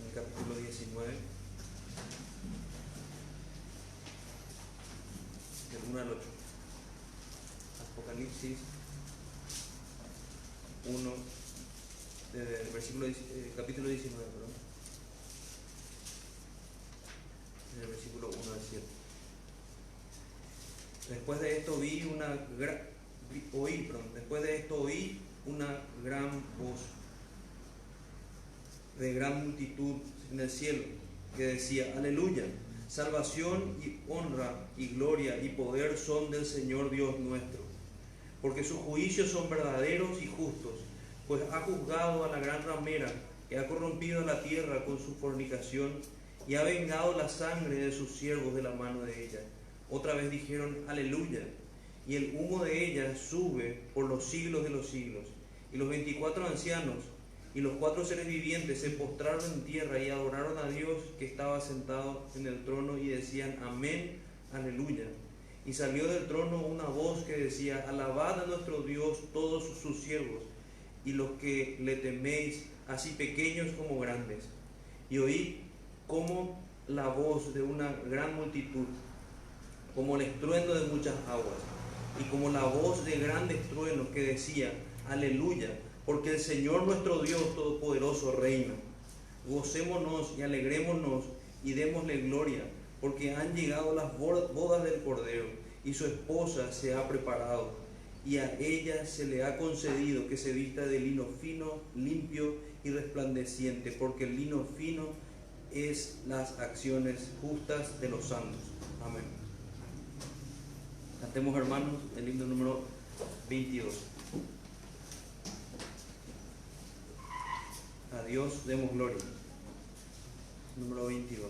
en el capítulo 19, del 1 al 8. Apocalipsis 1, capítulo 19, perdón, en el versículo 1 al 7. Después de esto oí una gran voz de gran multitud en el cielo que decía: Aleluya, salvación y honra y gloria y poder son del Señor Dios nuestro, porque sus juicios son verdaderos y justos, pues ha juzgado a la gran ramera que ha corrompido a la tierra con su fornicación y ha vengado la sangre de sus siervos de la mano de ella. Otra vez dijeron: Aleluya, y el humo de ella sube por los siglos de los siglos. Y los 24 ancianos y los 4 seres vivientes se postraron en tierra y adoraron a Dios que estaba sentado en el trono y decían: Amén, aleluya. Y salió del trono una voz que decía: Alabad a nuestro Dios todos sus siervos y los que le teméis, así pequeños como grandes. Y oí como la voz de una gran multitud, como el estruendo de muchas aguas, y como la voz de grandes truenos que decía: Aleluya, porque el Señor nuestro Dios Todopoderoso reina. Gocémonos y alegrémonos y démosle gloria, porque han llegado las bodas del Cordero, y su esposa se ha preparado, y a ella se le ha concedido que se vista de lino fino, limpio y resplandeciente, porque el lino fino es las acciones justas de los santos. Amén. Cantemos, hermanos, el himno número 22. A Dios demos gloria. Número 22.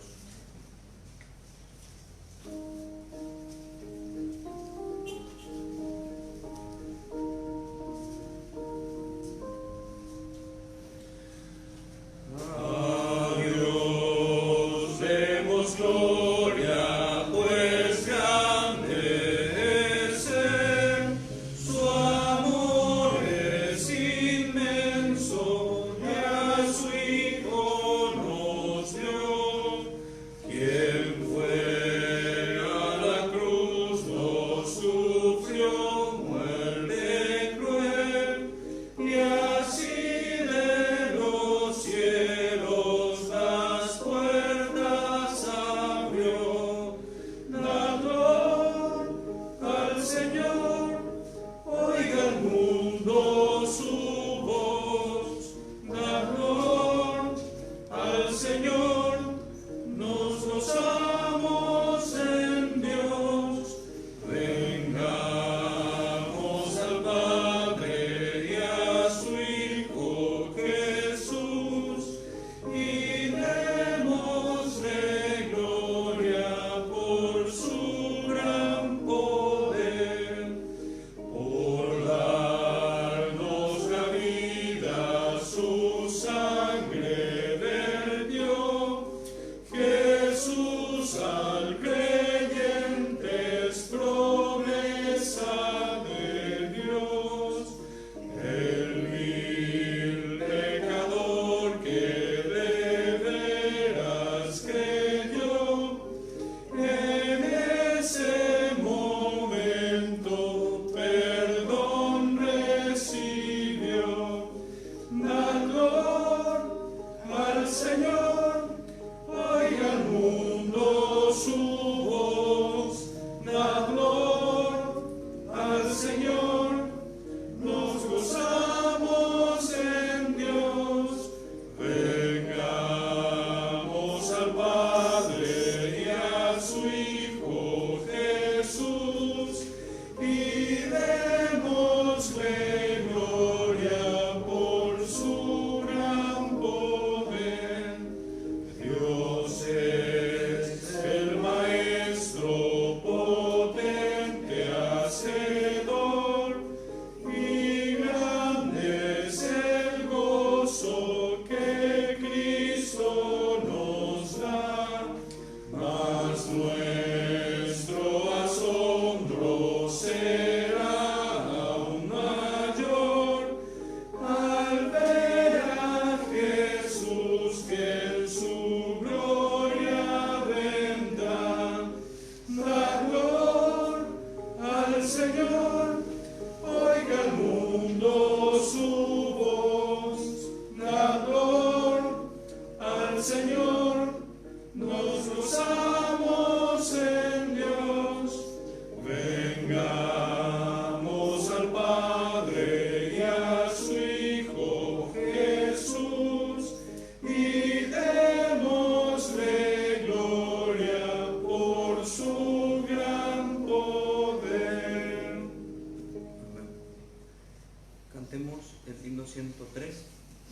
103,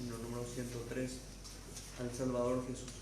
himno número 103, al Salvador Jesús.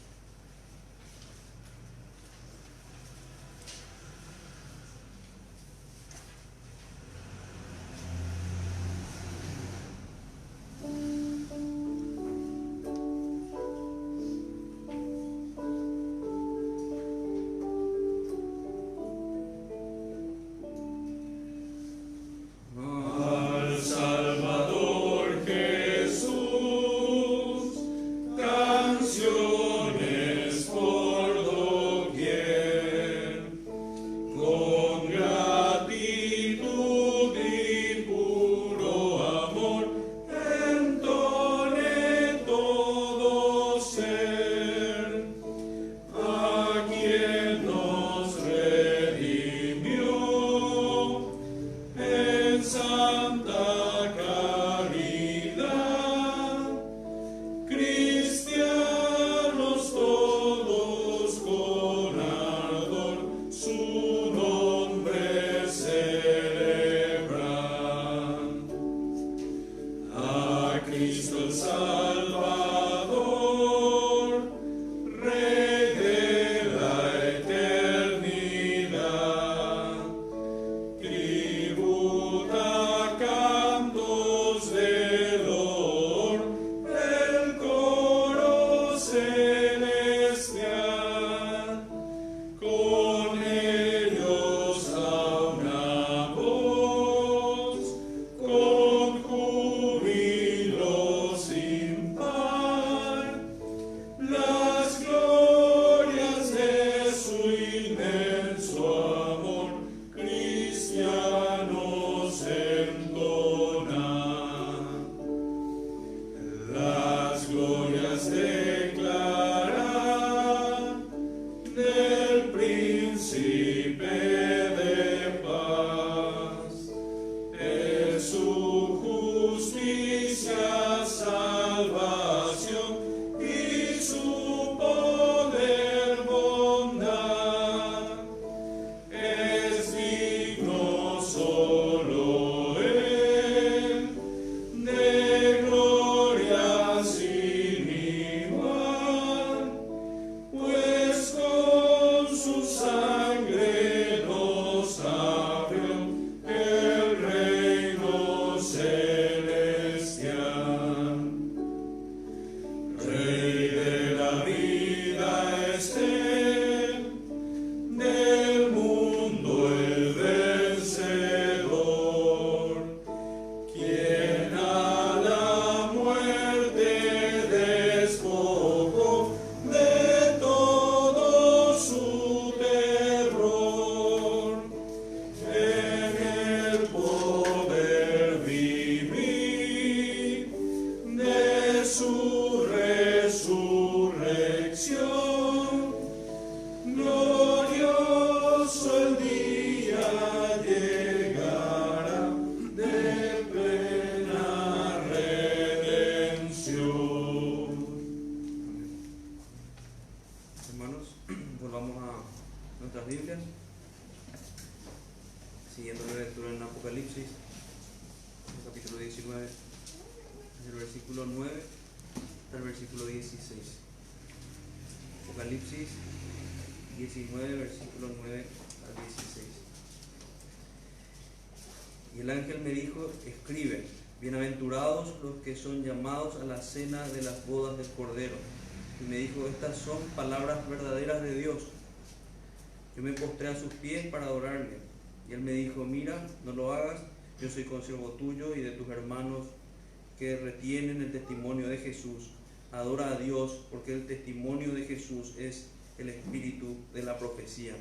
Siguiendo la lectura en Apocalipsis, capítulo 19, del versículo 9 al versículo 16. Apocalipsis 19, versículo 9 al 16. Y el ángel me dijo: escribe, bienaventurados los que son llamados a la cena de las bodas del Cordero. Y me dijo: estas son palabras verdaderas de Dios. Yo me postré a sus pies para adorarle. Y él me dijo: mira, no lo hagas, yo soy consiervo tuyo y de tus hermanos que retienen el testimonio de Jesús. Adora a Dios, porque el testimonio de Jesús es el espíritu de la profecía.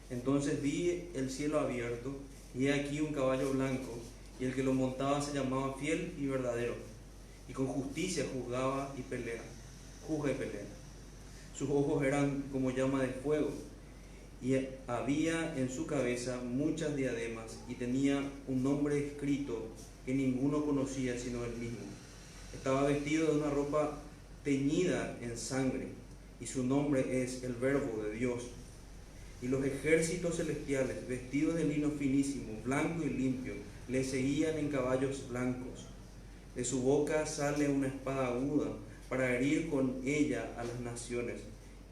Entonces vi el cielo abierto, y he aquí un caballo blanco, y el que lo montaba se llamaba Fiel y Verdadero, y con justicia juzga y pelea. Sus ojos eran como llama de fuego, y había en su cabeza muchas diademas, y tenía un nombre escrito que ninguno conocía sino él mismo. Estaba vestido de una ropa teñida en sangre, y su nombre es el Verbo de Dios. Y los ejércitos celestiales, vestidos de lino finísimo, blanco y limpio, le seguían en caballos blancos. De su boca sale una espada aguda para herir con ella a las naciones,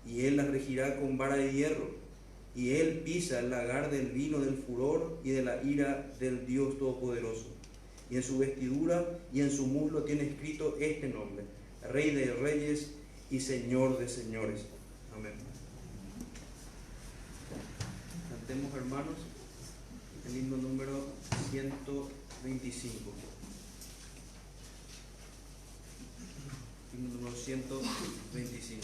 y él las regirá con vara de hierro, y él pisa el lagar del vino del furor y de la ira del Dios Todopoderoso. Y en su vestidura y en su muslo tiene escrito este nombre: Rey de Reyes y Señor de Señores. Amén. Cantemos, hermanos, el himno número 125. Himno número 125.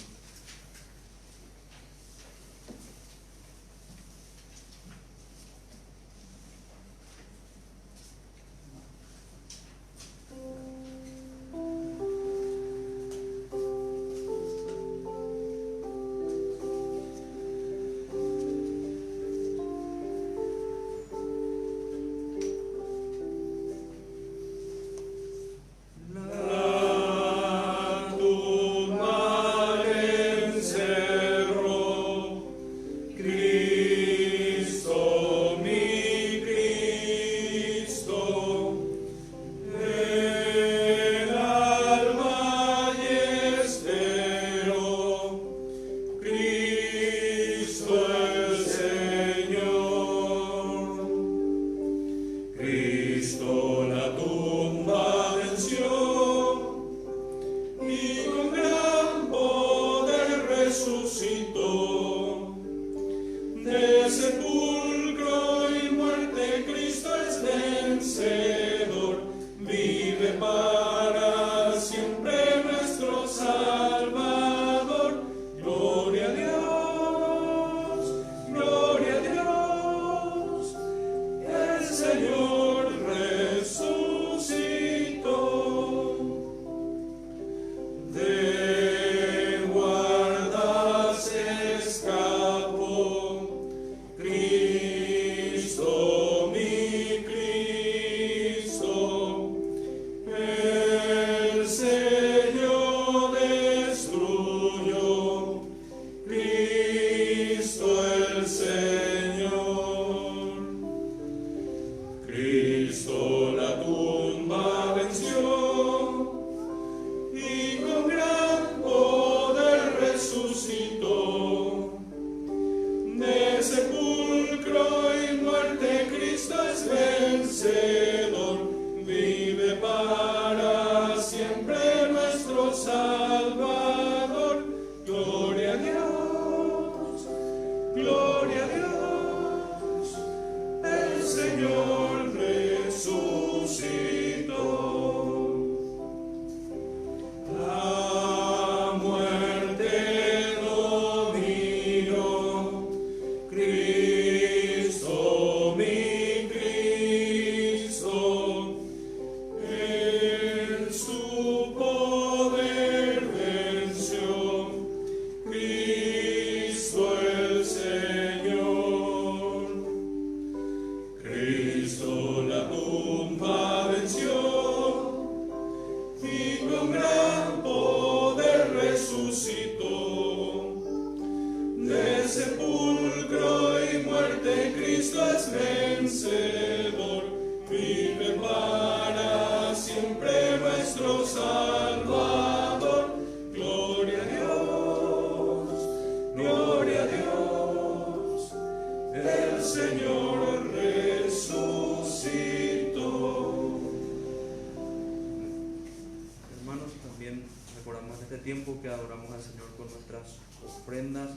Tiempo que adoramos al Señor con nuestras ofrendas,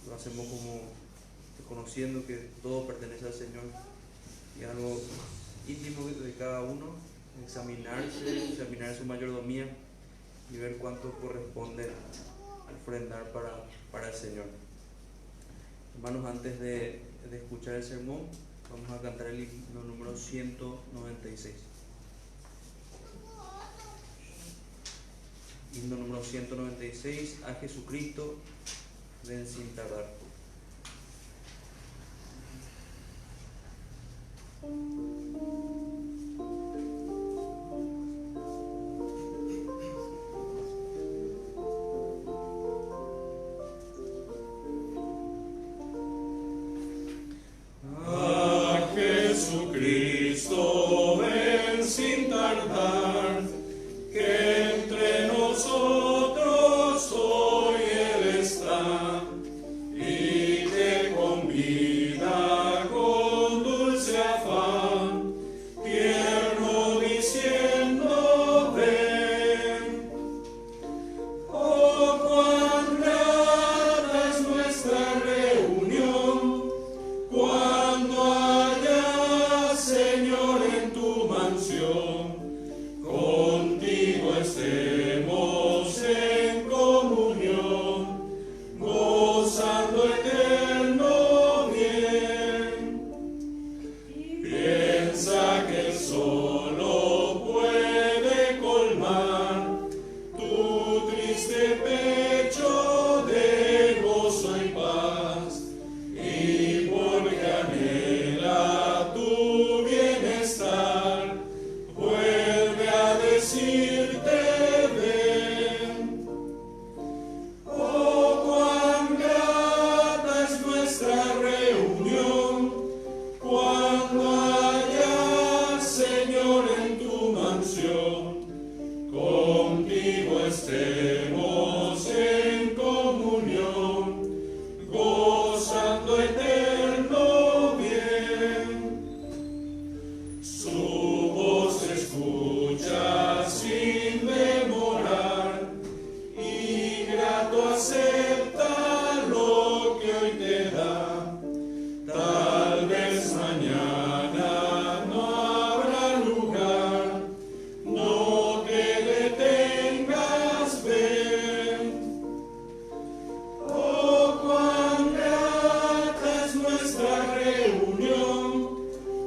lo hacemos como reconociendo que todo pertenece al Señor, y algo íntimo de cada uno, examinar su mayordomía y ver cuánto corresponde ofrendar para el Señor. Hermanos, antes de escuchar el sermón, vamos a cantar el himno número 196. Himno número 196, a Jesucristo, ven sin tardar. A Jesucristo, ven sin tardar. decirte ven. Oh, cuán grata es nuestra reunión cuando haya, Señor, en tu mansión, contigo estemos en comunión, gozando eterno bien. Su voz se escucha sin demorar, y grato acepta lo que hoy te da. Tal vez mañana no habrá lugar, no te detengas, ven. Oh, cuán grata es nuestra reunión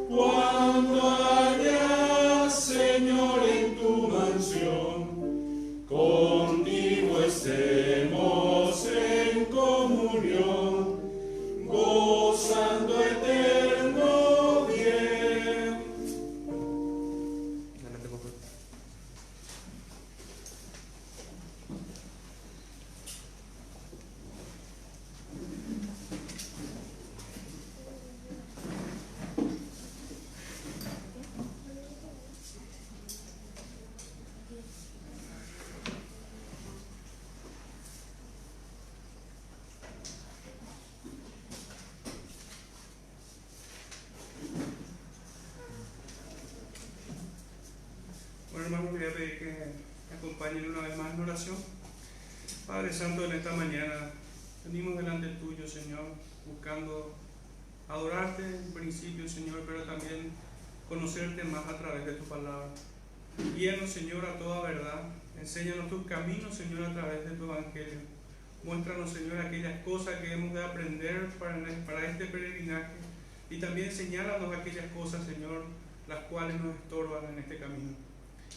cuando haya, Señor, en tu mansión, contigo estemos en comunión, gozando eterno bien. Adelante, por favor. Bueno, hermanos, voy a pedir que me acompañen una vez más en oración. Padre Santo, en esta mañana venimos delante tuyo, Señor, buscando adorarte en principio, Señor, pero también conocerte más a través de tu palabra. Guíanos, Señor, a toda verdad. Enséñanos tus caminos, Señor, a través de tu evangelio. Muéstranos, Señor, aquellas cosas que hemos de aprender para este peregrinaje. Y también señálanos aquellas cosas, Señor, las cuales nos estorban en este camino.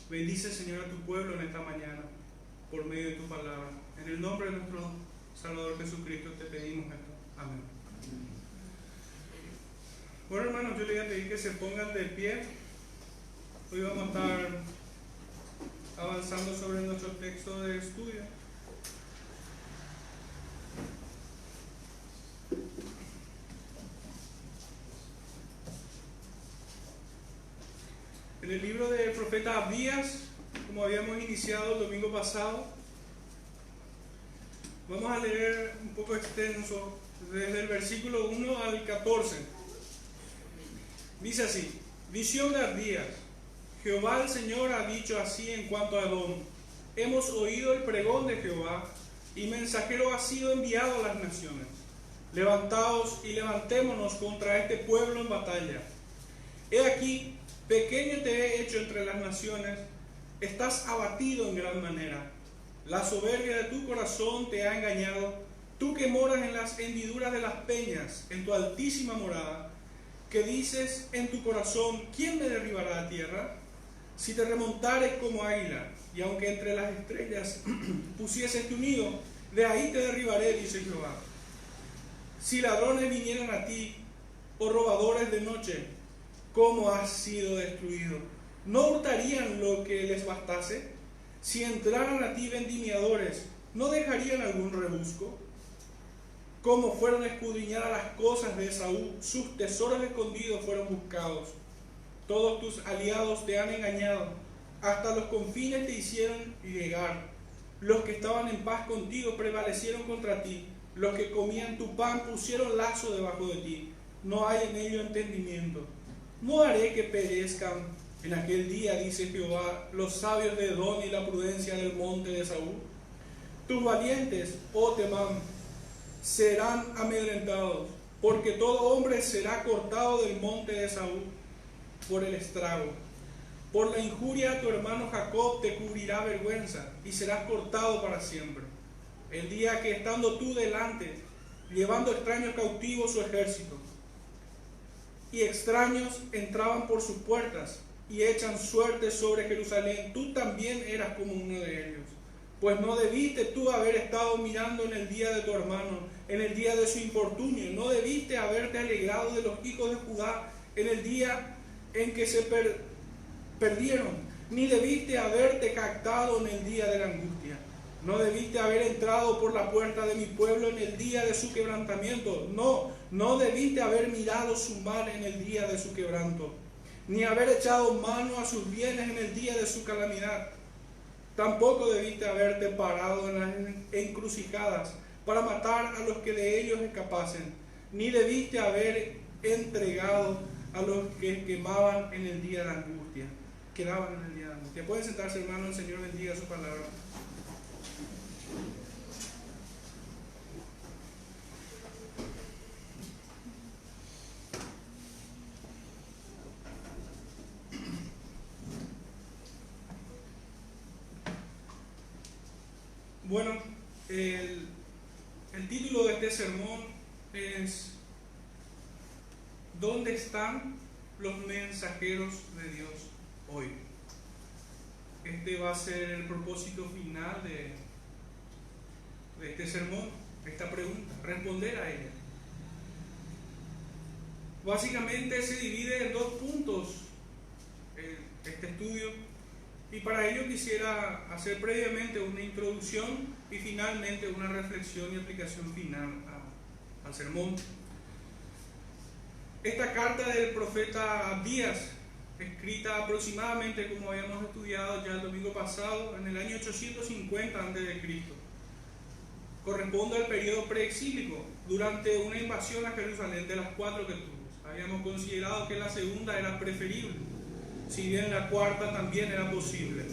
Bendice, Señor, a tu pueblo en esta mañana, por medio de tu palabra. En el nombre de nuestro Salvador Jesucristo te pedimos esto. Amén. Bueno, hermanos, yo les voy a pedir que se pongan de pie. Hoy vamos a estar avanzando sobre nuestro texto de estudio. En el libro del profeta Abdías, como habíamos iniciado el domingo pasado, vamos a leer un poco extenso desde el versículo 1 al 14. Dice así: visión de Abdías. Jehová el Señor ha dicho así en cuanto a Edom: hemos oído el pregón de Jehová, y mensajero ha sido enviado a las naciones. Levantaos y levantémonos contra este pueblo en batalla. He aquí, pequeño te he hecho entre las naciones, estás abatido en gran manera. La soberbia de tu corazón te ha engañado, tú que moras en las hendiduras de las peñas, en tu altísima morada, que dices en tu corazón: ¿quién me derribará a tierra? Si te remontares como águila, y aunque entre las estrellas pusieses tu nido, de ahí te derribaré, dice Jehová. Si ladrones vinieran a ti, o robadores de noche, ¿cómo has sido destruido? ¿No hurtarían lo que les bastase? Si entraran a ti vendimiadores, ¿no dejarían algún rebusco? Como fueron escudriñadas las cosas de Esaú, sus tesoros escondidos fueron buscados. Todos tus aliados te han engañado, hasta los confines te hicieron llegar. Los que estaban en paz contigo prevalecieron contra ti, los que comían tu pan pusieron lazo debajo de ti. No hay en ello entendimiento. No haré que perezcan en aquel día, dice Jehová, los sabios de Edom y la prudencia del monte de Saúl. Tus valientes, oh Temán, serán amedrentados, porque todo hombre será cortado del monte de Saúl por el estrago. Por la injuria a tu hermano Jacob te cubrirá vergüenza, y serás cortado para siempre. El día que estando tú delante, llevando extraños cautivos su ejército, y extraños entraban por sus puertas, y echan suerte sobre Jerusalén, tú también eras como uno de ellos. Pues no debiste tú haber estado mirando en el día de tu hermano, en el día de su infortunio. No debiste haberte alegrado de los hijos de Judá en el día en que se perdieron. ni debiste haberte captado en el día de la angustia. No debiste haber entrado por la puerta de mi pueblo en el día de su quebrantamiento. No debiste haber mirado su mal en el día de su quebranto, ni haber echado mano a sus bienes en el día de su calamidad. Tampoco debiste haberte parado en las encrucijadas para matar a los que de ellos escapasen, ni debiste haber entregado a los que quemaban en el día de la angustia, quedaban en el día de la angustia. Pueden sentarse, hermano, el Señor bendiga su palabra. Bueno, el título de este sermón es ¿dónde están los mensajeros de Dios hoy? Este va a ser el propósito final de este sermón, esta pregunta, responder a ella. Básicamente se divide en dos puntos este estudio. Y para ello quisiera hacer previamente una introducción y finalmente una reflexión y aplicación final al sermón. Esta carta del profeta Abdías, escrita aproximadamente, como habíamos estudiado ya el domingo pasado, en el año 850 a.C., corresponde al periodo preexílico, durante una invasión a Jerusalén de las 4 que tuvo. Habíamos considerado que la segunda era preferible, si bien la cuarta también era posible.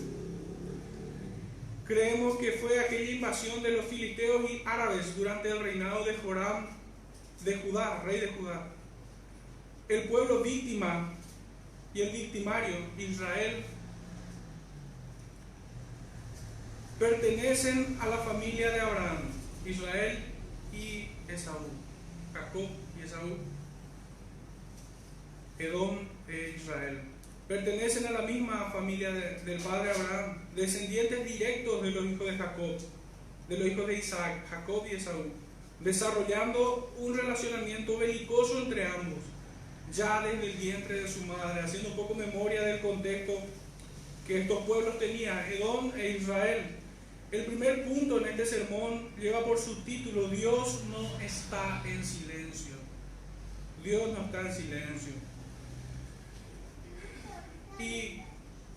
Creemos que fue aquella invasión de los filisteos y árabes durante el reinado de Joram de Judá, rey de Judá. El pueblo víctima y el victimario, Israel, pertenecen a la familia de Abraham, Israel y Esaú, Jacob y Esaú, Edom e Israel. Pertenecen a la misma familia del padre Abraham, descendientes directos de los hijos de Jacob, de los hijos de Isaac, Jacob y Esaú, desarrollando un relacionamiento belicoso entre ambos, ya desde el vientre de su madre, haciendo un poco memoria del contexto que estos pueblos tenían, Edom e Israel. El primer punto en este sermón lleva por subtítulo: Dios no está en silencio. Dios no está en silencio. Y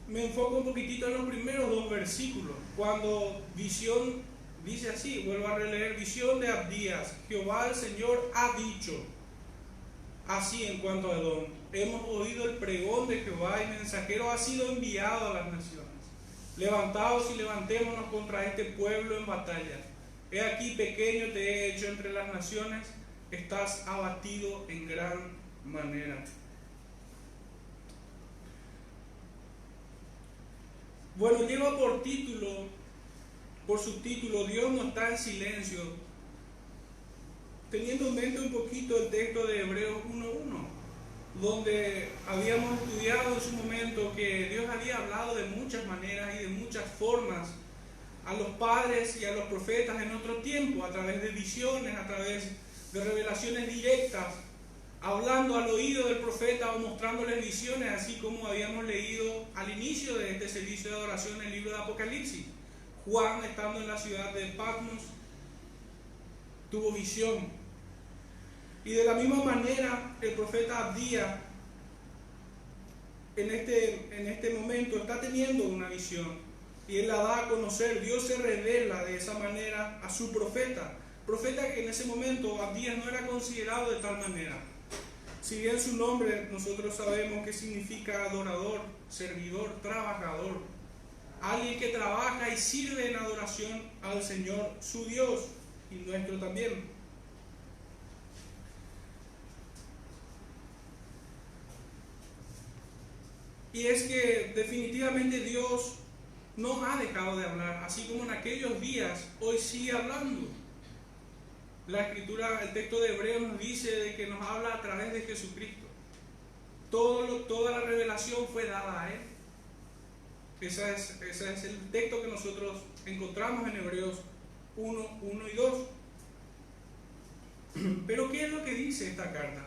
me enfoco un poquitito en los primeros dos versículos, cuando visión, dice así, vuelvo a releer, visión de Abdías, Jehová el Señor ha dicho, así en cuanto a Edom, hemos oído el pregón de Jehová y mensajero ha sido enviado a las naciones. Levantaos y levantémonos contra este pueblo en batalla. He aquí pequeño te he hecho entre las naciones, estás abatido en gran manera. Bueno, lleva por subtítulo, Dios no está en silencio, teniendo en mente un poquito el texto de Hebreos 1:1, donde habíamos estudiado en su momento que Dios había hablado de muchas maneras y de muchas formas a los padres y a los profetas en otro tiempo, a través de visiones, a través de revelaciones directas, hablando al oído del profeta o mostrándoles visiones, así como habíamos leído al inicio de este servicio de adoración en el libro de Apocalipsis. Juan, estando en la ciudad de Patmos, tuvo visión. Y de la misma manera, el profeta Abdías, en este momento, está teniendo una visión. Y él la da a conocer. Dios se revela de esa manera a su profeta. Profeta que en ese momento Abdías no era considerado de tal manera. Si bien su nombre nosotros sabemos que significa adorador, servidor, trabajador, alguien que trabaja y sirve en adoración al Señor, su Dios y nuestro también. Y es que definitivamente Dios no ha dejado de hablar, así como en aquellos días, hoy sigue hablando. La escritura, el texto de Hebreos nos dice de que nos habla a través de Jesucristo. Toda la revelación fue dada a Él. Ese es el texto que nosotros encontramos en Hebreos 1 y 2. Pero ¿qué es lo que dice esta carta?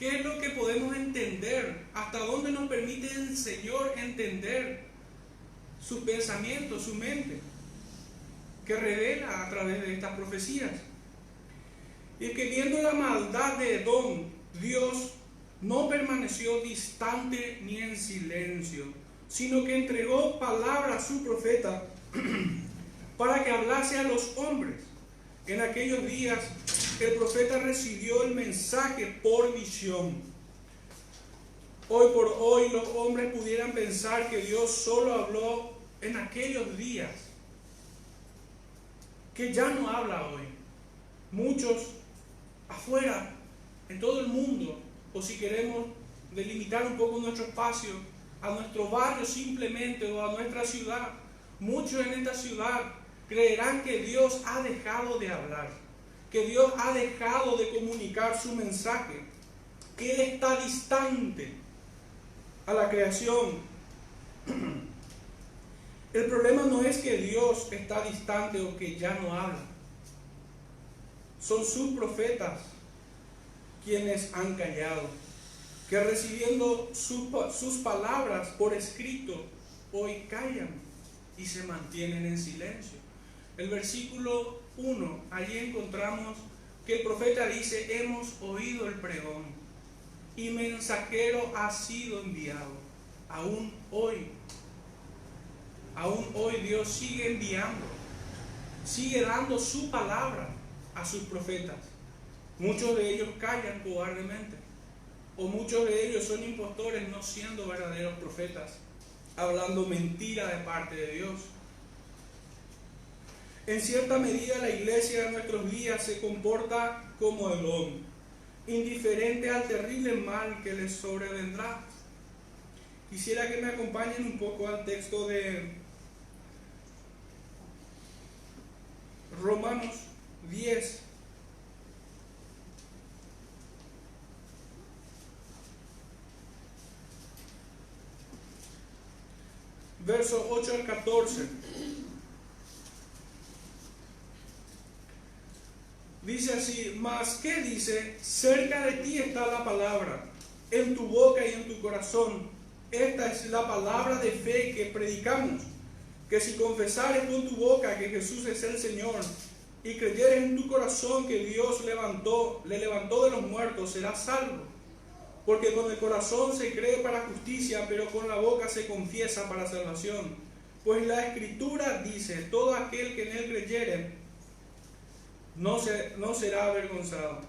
¿Qué es lo que podemos entender? ¿Hasta dónde nos permite el Señor entender sus pensamientos, su mente, que revela a través de estas profecías. Y es que viendo la maldad de Edom, Dios no permaneció distante ni en silencio, sino que entregó palabra a su profeta para que hablase a los hombres. En aquellos días el profeta recibió el mensaje por visión. Hoy por hoy los hombres pudieran pensar que Dios solo habló en aquellos días, que ya no habla hoy. Muchos afuera, en todo el mundo, o si queremos delimitar un poco nuestro espacio, a nuestro barrio simplemente o a nuestra ciudad, muchos en esta ciudad creerán que Dios ha dejado de hablar, que Dios ha dejado de comunicar su mensaje, que Él está distante a la creación. El problema no es que Dios está distante o que ya no habla. Son sus profetas quienes han callado, que recibiendo sus palabras por escrito, hoy callan y se mantienen en silencio. El versículo 1, allí encontramos que el profeta dice: hemos oído el pregón y mensajero ha sido enviado. Aún hoy Dios sigue enviando, sigue dando su palabra a sus profetas. Muchos de ellos callan cobardemente, o muchos de ellos son impostores, no siendo verdaderos profetas, hablando mentira de parte de Dios. En cierta medida la iglesia de nuestros días se comporta como Edom, indiferente al terrible mal que les sobrevendrá. Quisiera que me acompañen un poco al texto de Romanos 10. Versos 8 al 14. Dice así: mas ¿qué dice? Cerca de ti está la palabra, en tu boca y en tu corazón. Esta es la palabra de fe que predicamos, que si confesares con tu boca que Jesús es el Señor y creyeres en tu corazón que Dios le levantó de los muertos, serás salvo. Porque con el corazón se cree para justicia, pero con la boca se confiesa para salvación. Pues la Escritura dice: todo aquel que en él creyere no será avergonzado.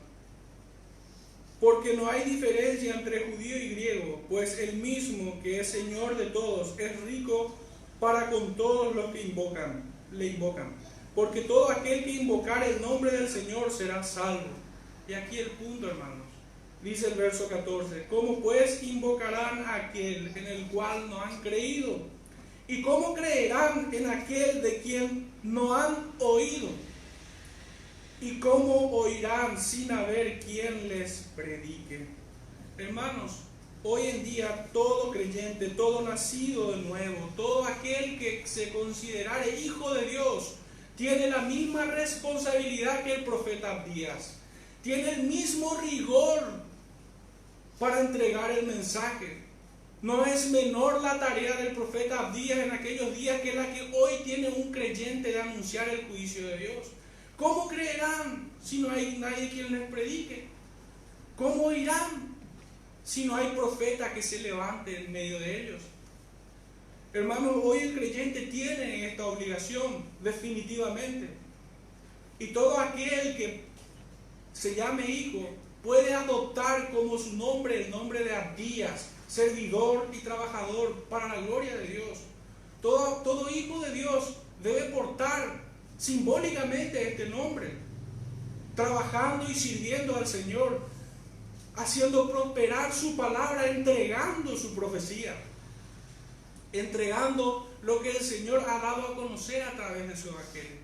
Porque no hay diferencia entre judío y griego, pues el mismo que es Señor de todos es rico para con todos los que le invocan. Porque todo aquel que invocar el nombre del Señor será salvo. Y aquí el punto, hermanos. Dice el verso 14: ¿cómo pues invocarán a aquel en el cual no han creído? ¿Y cómo creerán en aquel de quien no han oído? ¿Y cómo oirán sin haber quien les predique? Hermanos, hoy en día todo creyente, todo nacido de nuevo, todo aquel que se considerare hijo de Dios, tiene la misma responsabilidad que el profeta Abdías. Tiene el mismo rigor para entregar el mensaje. No es menor la tarea del profeta Abdías en aquellos días que la que hoy tiene un creyente de anunciar el juicio de Dios. ¿Cómo creerán si no hay nadie quien les predique? ¿Cómo oirán si no hay profeta que se levante en medio de ellos? Hermanos, hoy el creyente tiene esta obligación, definitivamente. Y todo aquel que se llame hijo puede adoptar como su nombre el nombre de Abdías, servidor y trabajador para la gloria de Dios. Todo hijo de Dios debe portar simbólicamente este nombre, trabajando y sirviendo al Señor, haciendo prosperar su palabra, entregando su profecía, entregando lo que el Señor ha dado a conocer a través de su evangelio.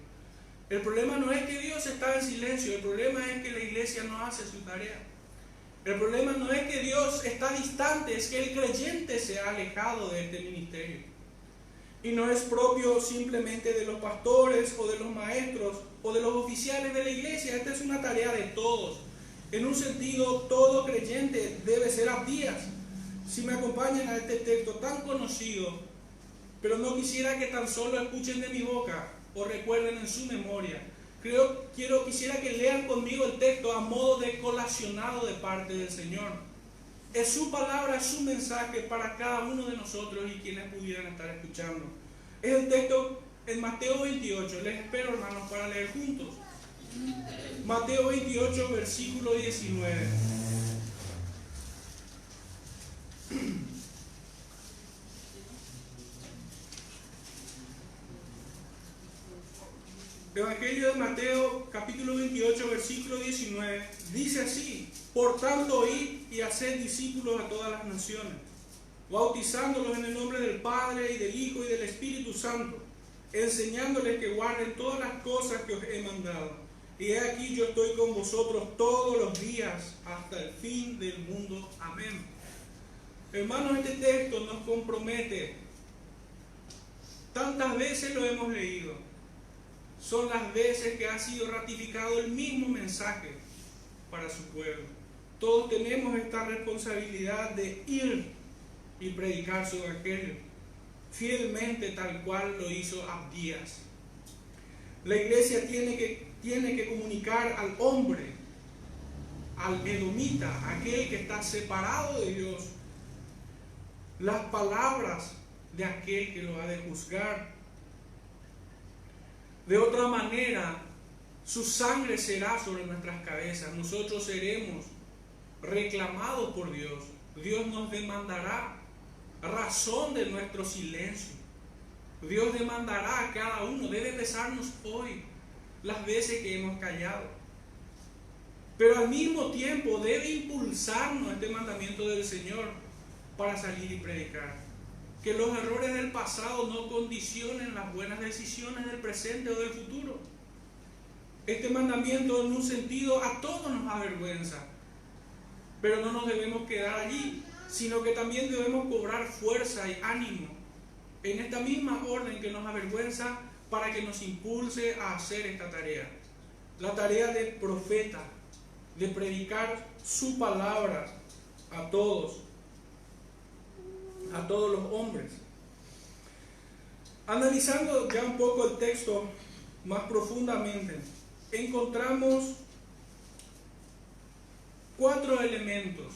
El problema no es que Dios está en silencio, el problema es que la iglesia no hace su tarea. El problema no es que Dios está distante, es que el creyente se ha alejado de este ministerio. Y no es propio simplemente de los pastores o de los maestros o de los oficiales de la iglesia. Esta es una tarea de todos. En un sentido, todo creyente debe ser Abdías. Si me acompañan a este texto tan conocido pero no quisiera que tan solo escuchen de mi boca o recuerden en su memoria. Quisiera que lean conmigo el texto a modo de colacionado de parte del Señor. Es su palabra, es su mensaje para cada uno de nosotros y quienes pudieran estar escuchando. Es el texto en Mateo 28. Les espero, hermanos, para leer juntos. Mateo 28, versículo 19. Evangelio de Mateo, capítulo 28, versículo 19, dice así: por tanto, id y haced discípulos a todas las naciones, bautizándolos en el nombre del Padre, y del Hijo, y del Espíritu Santo, enseñándoles que guarden todas las cosas que os he mandado. Y he aquí, yo estoy con vosotros todos los días, hasta el fin del mundo. Amén. Hermanos, este texto nos compromete. Tantas veces lo hemos leído. Son las veces que ha sido ratificado el mismo mensaje para su pueblo. Todos tenemos esta responsabilidad de ir y predicar su evangelio fielmente, tal cual lo hizo Abdías. La iglesia tiene que comunicar al hombre, al edomita, aquel que está separado de Dios, las palabras de aquel que lo ha de juzgar. De otra manera, su sangre será sobre nuestras cabezas. Nosotros seremos reclamados por Dios. Dios nos demandará razón de nuestro silencio. Dios demandará a cada uno. Debe pesarnos hoy las veces que hemos callado. Pero al mismo tiempo debe impulsarnos este mandamiento del Señor para salir y predicar. Que los errores del pasado no condicionen las buenas decisiones del presente o del futuro. Este mandamiento, en un sentido, a todos nos avergüenza, pero no nos debemos quedar allí, sino que también debemos cobrar fuerza y ánimo en esta misma orden que nos avergüenza, para que nos impulse a hacer esta tarea, la tarea de profeta, de predicar su palabra a todos los hombres. Analizando ya un poco el texto más profundamente, encontramos cuatro elementos.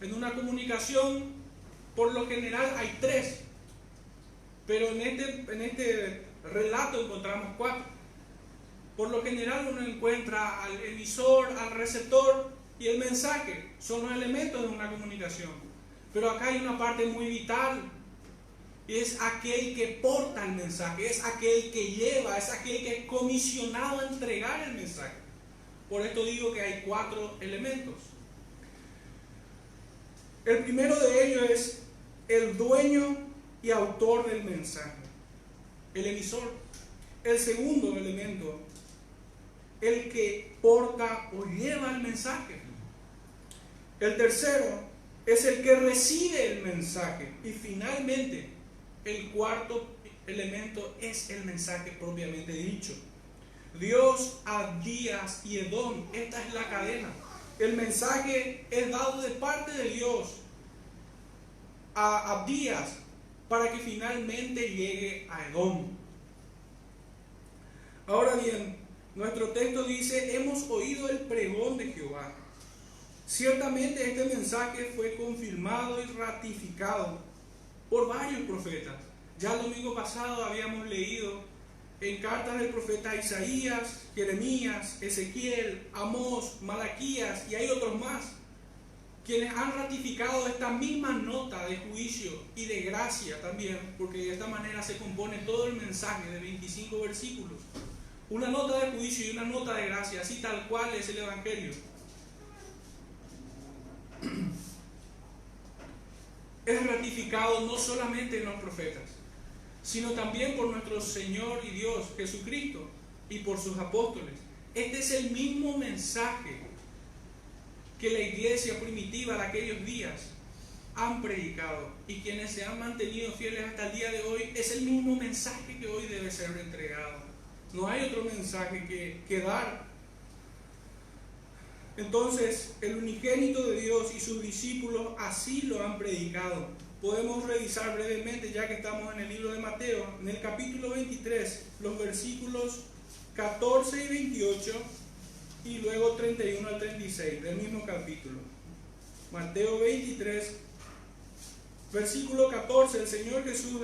En una comunicación, por lo general, hay tres, pero en este relato encontramos cuatro. Por lo general uno encuentra al emisor, al receptor y el mensaje. Son los elementos de una comunicación. Pero acá hay una parte muy vital, y es aquel que porta el mensaje, es aquel que lleva, es aquel que es comisionado a entregar el mensaje. Por esto digo que hay cuatro elementos. El primero de ellos es el dueño y autor del mensaje, el emisor. El segundo elemento, el que porta o lleva el mensaje. El tercero es el que recibe el mensaje. Y finalmente, el cuarto elemento es el mensaje propiamente dicho. Dios, Abdías y Edom, esta es la cadena. El mensaje es dado de parte de Dios a Abdías para que finalmente llegue a Edom. Ahora bien, nuestro texto dice: hemos oído el pregón de Jehová. Ciertamente este mensaje fue confirmado y ratificado por varios profetas. Ya el domingo pasado habíamos leído en cartas del profeta Isaías, Jeremías, Ezequiel, Amós, Malaquías, y hay otros más, quienes han ratificado esta misma nota de juicio y de gracia también, porque de esta manera se compone todo el mensaje de 25 versículos. Una nota de juicio y una nota de gracia, así tal cual es el Evangelio. Es ratificado no solamente en los profetas, sino también por nuestro Señor y Dios Jesucristo y por sus apóstoles. Este es el mismo mensaje que la iglesia primitiva de aquellos días han predicado, y quienes se han mantenido fieles hasta el día de hoy. Es el mismo mensaje que hoy debe ser entregado. No hay otro mensaje que dar. Entonces, el unigénito de Dios y sus discípulos así lo han predicado. podemos revisar brevemente, ya que estamos en el libro de Mateo, en el capítulo 23, los versículos 14 y 28, y luego 31 al 36 del mismo capítulo. Mateo 23, versículo 14, el Señor Jesús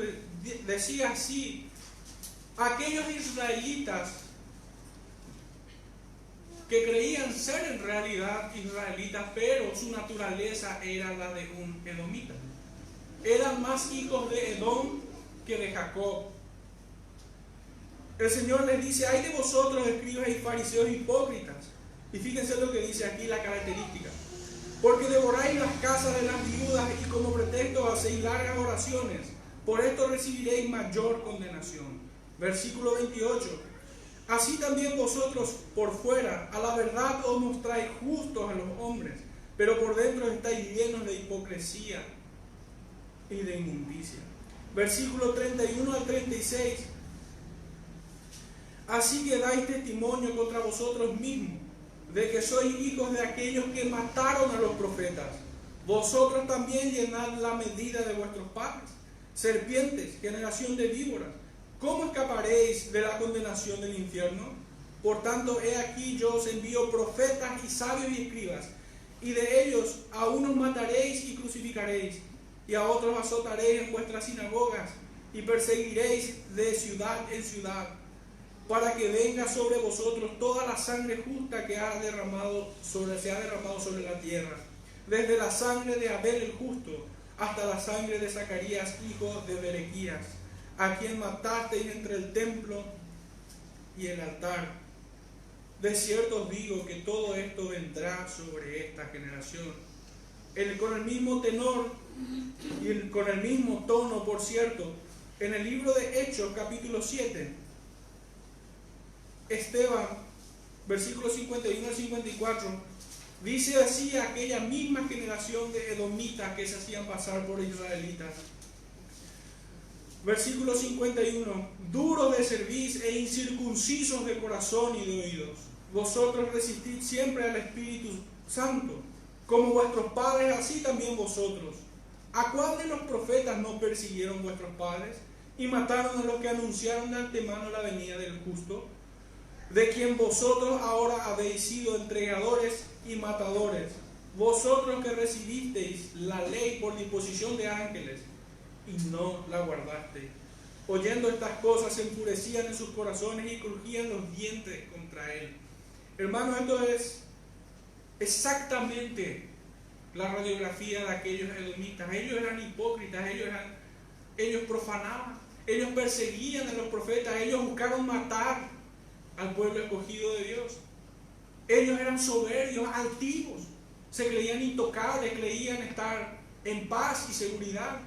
decía así: aquellos israelitas que creían ser en realidad israelitas, pero su naturaleza era la de un edomita. Eran más hijos de Edom que de Jacob. El Señor les dice: ay de vosotros, escribas y fariseos hipócritas. Y fíjense lo que dice aquí, la característica: porque devoráis las casas de las viudas y como pretexto hacéis largas oraciones, por esto recibiréis mayor condenación. Versículo 28: así también vosotros por fuera a la verdad os mostráis justos a los hombres, pero por dentro estáis llenos de hipocresía y de inmundicia. Versículo 31 al 36: así que dais testimonio contra vosotros mismos de que sois hijos de aquellos que mataron a los profetas. Vosotros también llenad la medida de vuestros padres. Serpientes, generación de víboras, ¿cómo escaparéis de la condenación del infierno? Por tanto, he aquí yo os envío profetas y sabios y escribas, y de ellos a unos mataréis y crucificaréis, y a otros azotaréis en vuestras sinagogas, y perseguiréis de ciudad en ciudad, para que venga sobre vosotros toda la sangre justa que se ha derramado sobre la tierra, desde la sangre de Abel el justo hasta la sangre de Zacarías hijo de Berequías, a quien matasteis entre el templo y el altar. De cierto os digo que todo esto vendrá sobre esta generación. Con el mismo tenor y con el mismo tono, por cierto, en el libro de Hechos, capítulo 7, Esteban, versículos 51 al 54, dice así a aquella misma generación de edomitas que se hacían pasar por israelitas. Versículo 51: duros de cerviz e incircuncisos de corazón y de oídos, vosotros resistid siempre al Espíritu Santo, como vuestros padres, así también vosotros. ¿A cuál de los profetas no persiguieron vuestros padres y mataron a los que anunciaron de antemano la venida del justo, de quien vosotros ahora habéis sido entregadores y matadores? Vosotros que recibisteis la ley por disposición de ángeles y no la guardasteis. Oyendo estas cosas se enfurecían en sus corazones y crujían los dientes contra él. Hermanos, esto es exactamente la radiografía de aquellos edomitas. Ellos eran hipócritas, ellos profanaban, ellos perseguían a los profetas, ellos buscaron matar al pueblo escogido de Dios. Ellos eran soberbios, altivos, se creían intocables, creían estar en paz y seguridad.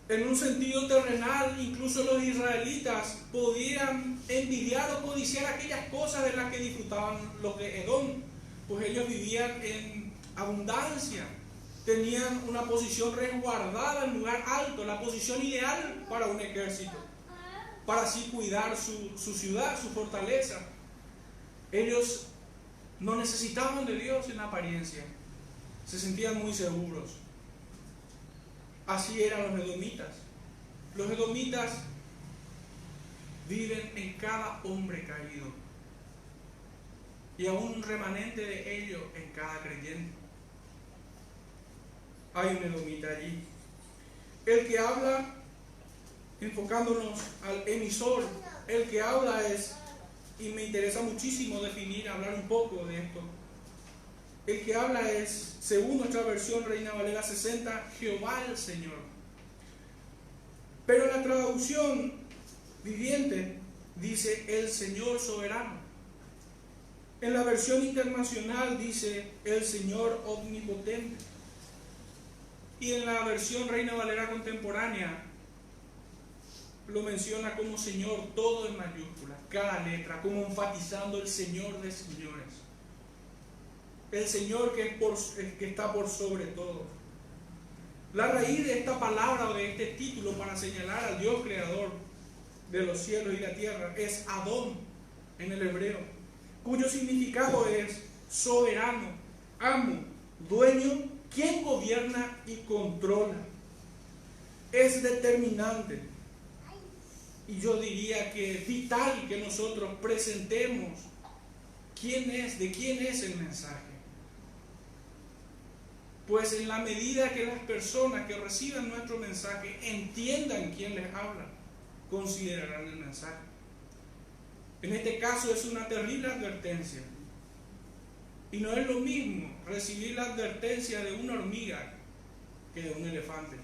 En un sentido terrenal, incluso los israelitas podían envidiar o codiciar aquellas cosas de las que disfrutaban los de Edom, pues ellos vivían en abundancia, tenían una posición resguardada en lugar alto, la posición ideal para un ejército, para así cuidar su ciudad, su fortaleza. Ellos no necesitaban de Dios en apariencia, se sentían muy seguros. Así eran los edomitas. Los edomitas viven en cada hombre caído y aún un remanente de ellos en cada creyente. Hay un edomita allí. El que habla, enfocándonos al emisor, el que habla es, y me interesa muchísimo hablar un poco de esto. El que habla es, según nuestra versión Reina Valera 60, Jehová el Señor. Pero la traducción viviente dice el Señor soberano. En la versión internacional dice el Señor omnipotente. Y en la versión Reina Valera contemporánea lo menciona como Señor, todo en mayúsculas, cada letra, como enfatizando el Señor de señores. El Señor que está por sobre todo. La raíz de esta palabra o de este título para señalar al Dios creador de los cielos y la tierra es Adón en el hebreo, cuyo significado es soberano, amo, dueño ¿Quién gobierna y controla? Es determinante. Y yo diría que es vital que nosotros presentemos de quién es el mensaje. Pues en la medida que las personas que reciban nuestro mensaje entiendan quién les habla, considerarán el mensaje. En este caso es una terrible advertencia. Y no es lo mismo recibir la advertencia de una hormiga que de un elefante.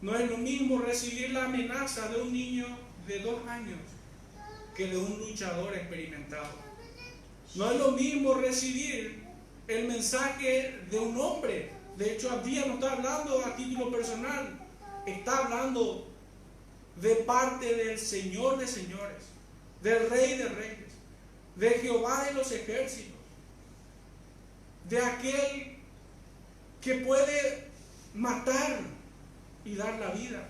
No es lo mismo recibir la amenaza de un niño de 2 años que de un luchador experimentado. No es lo mismo recibir el mensaje de un hombre. De hecho, Abdías no está hablando a título personal, está hablando de parte del Señor de señores, del Rey de reyes, de Jehová de los ejércitos, de aquel que puede matar y dar la vida,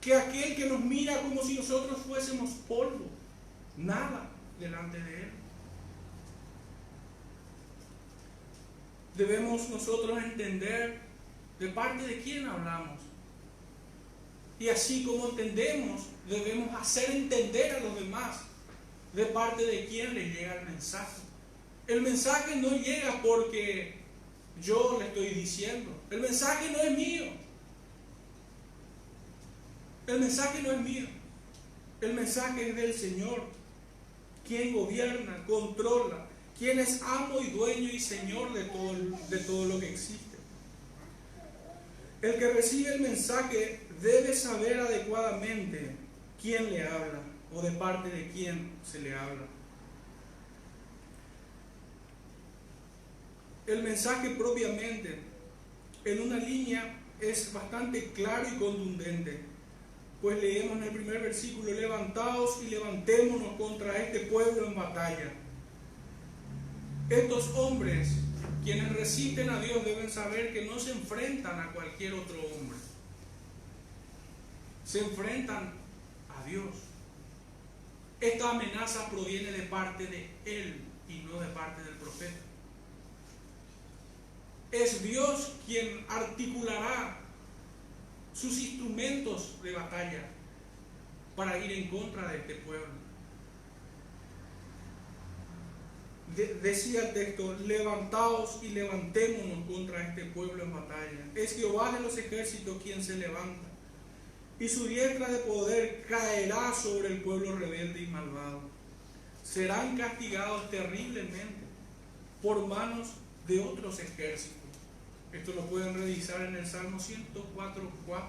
que aquel que nos mira como si nosotros fuésemos polvo, nada delante de él. Debemos nosotros entender de parte de quién hablamos. Y así como entendemos, debemos hacer entender a los demás de parte de quién les llega el mensaje. El mensaje no llega porque yo le estoy diciendo. El mensaje no es mío. El mensaje no es mío. El mensaje es del Señor, quien gobierna, controla, quien es amo y dueño y Señor de todo lo que existe. El que recibe el mensaje debe saber adecuadamente quién le habla o de parte de quién se le habla. El mensaje propiamente, en una línea, es bastante claro y contundente. Pues leemos en el primer versículo: levantaos y levantémonos contra este pueblo en batalla. Estos hombres, quienes resisten a Dios, deben saber que no se enfrentan a cualquier otro hombre. Se enfrentan a Dios. Esta amenaza proviene de parte de Él y no de parte del profeta. Es Dios quien articulará sus instrumentos de batalla para ir en contra de este pueblo. Decía el texto: levantaos y levantémonos contra este pueblo en batalla. Es Jehová de los ejércitos quien se levanta, y su diestra de poder caerá sobre el pueblo rebelde y malvado. Serán castigados terriblemente por manos de otros ejércitos. Esto lo pueden revisar en el Salmo 104:4.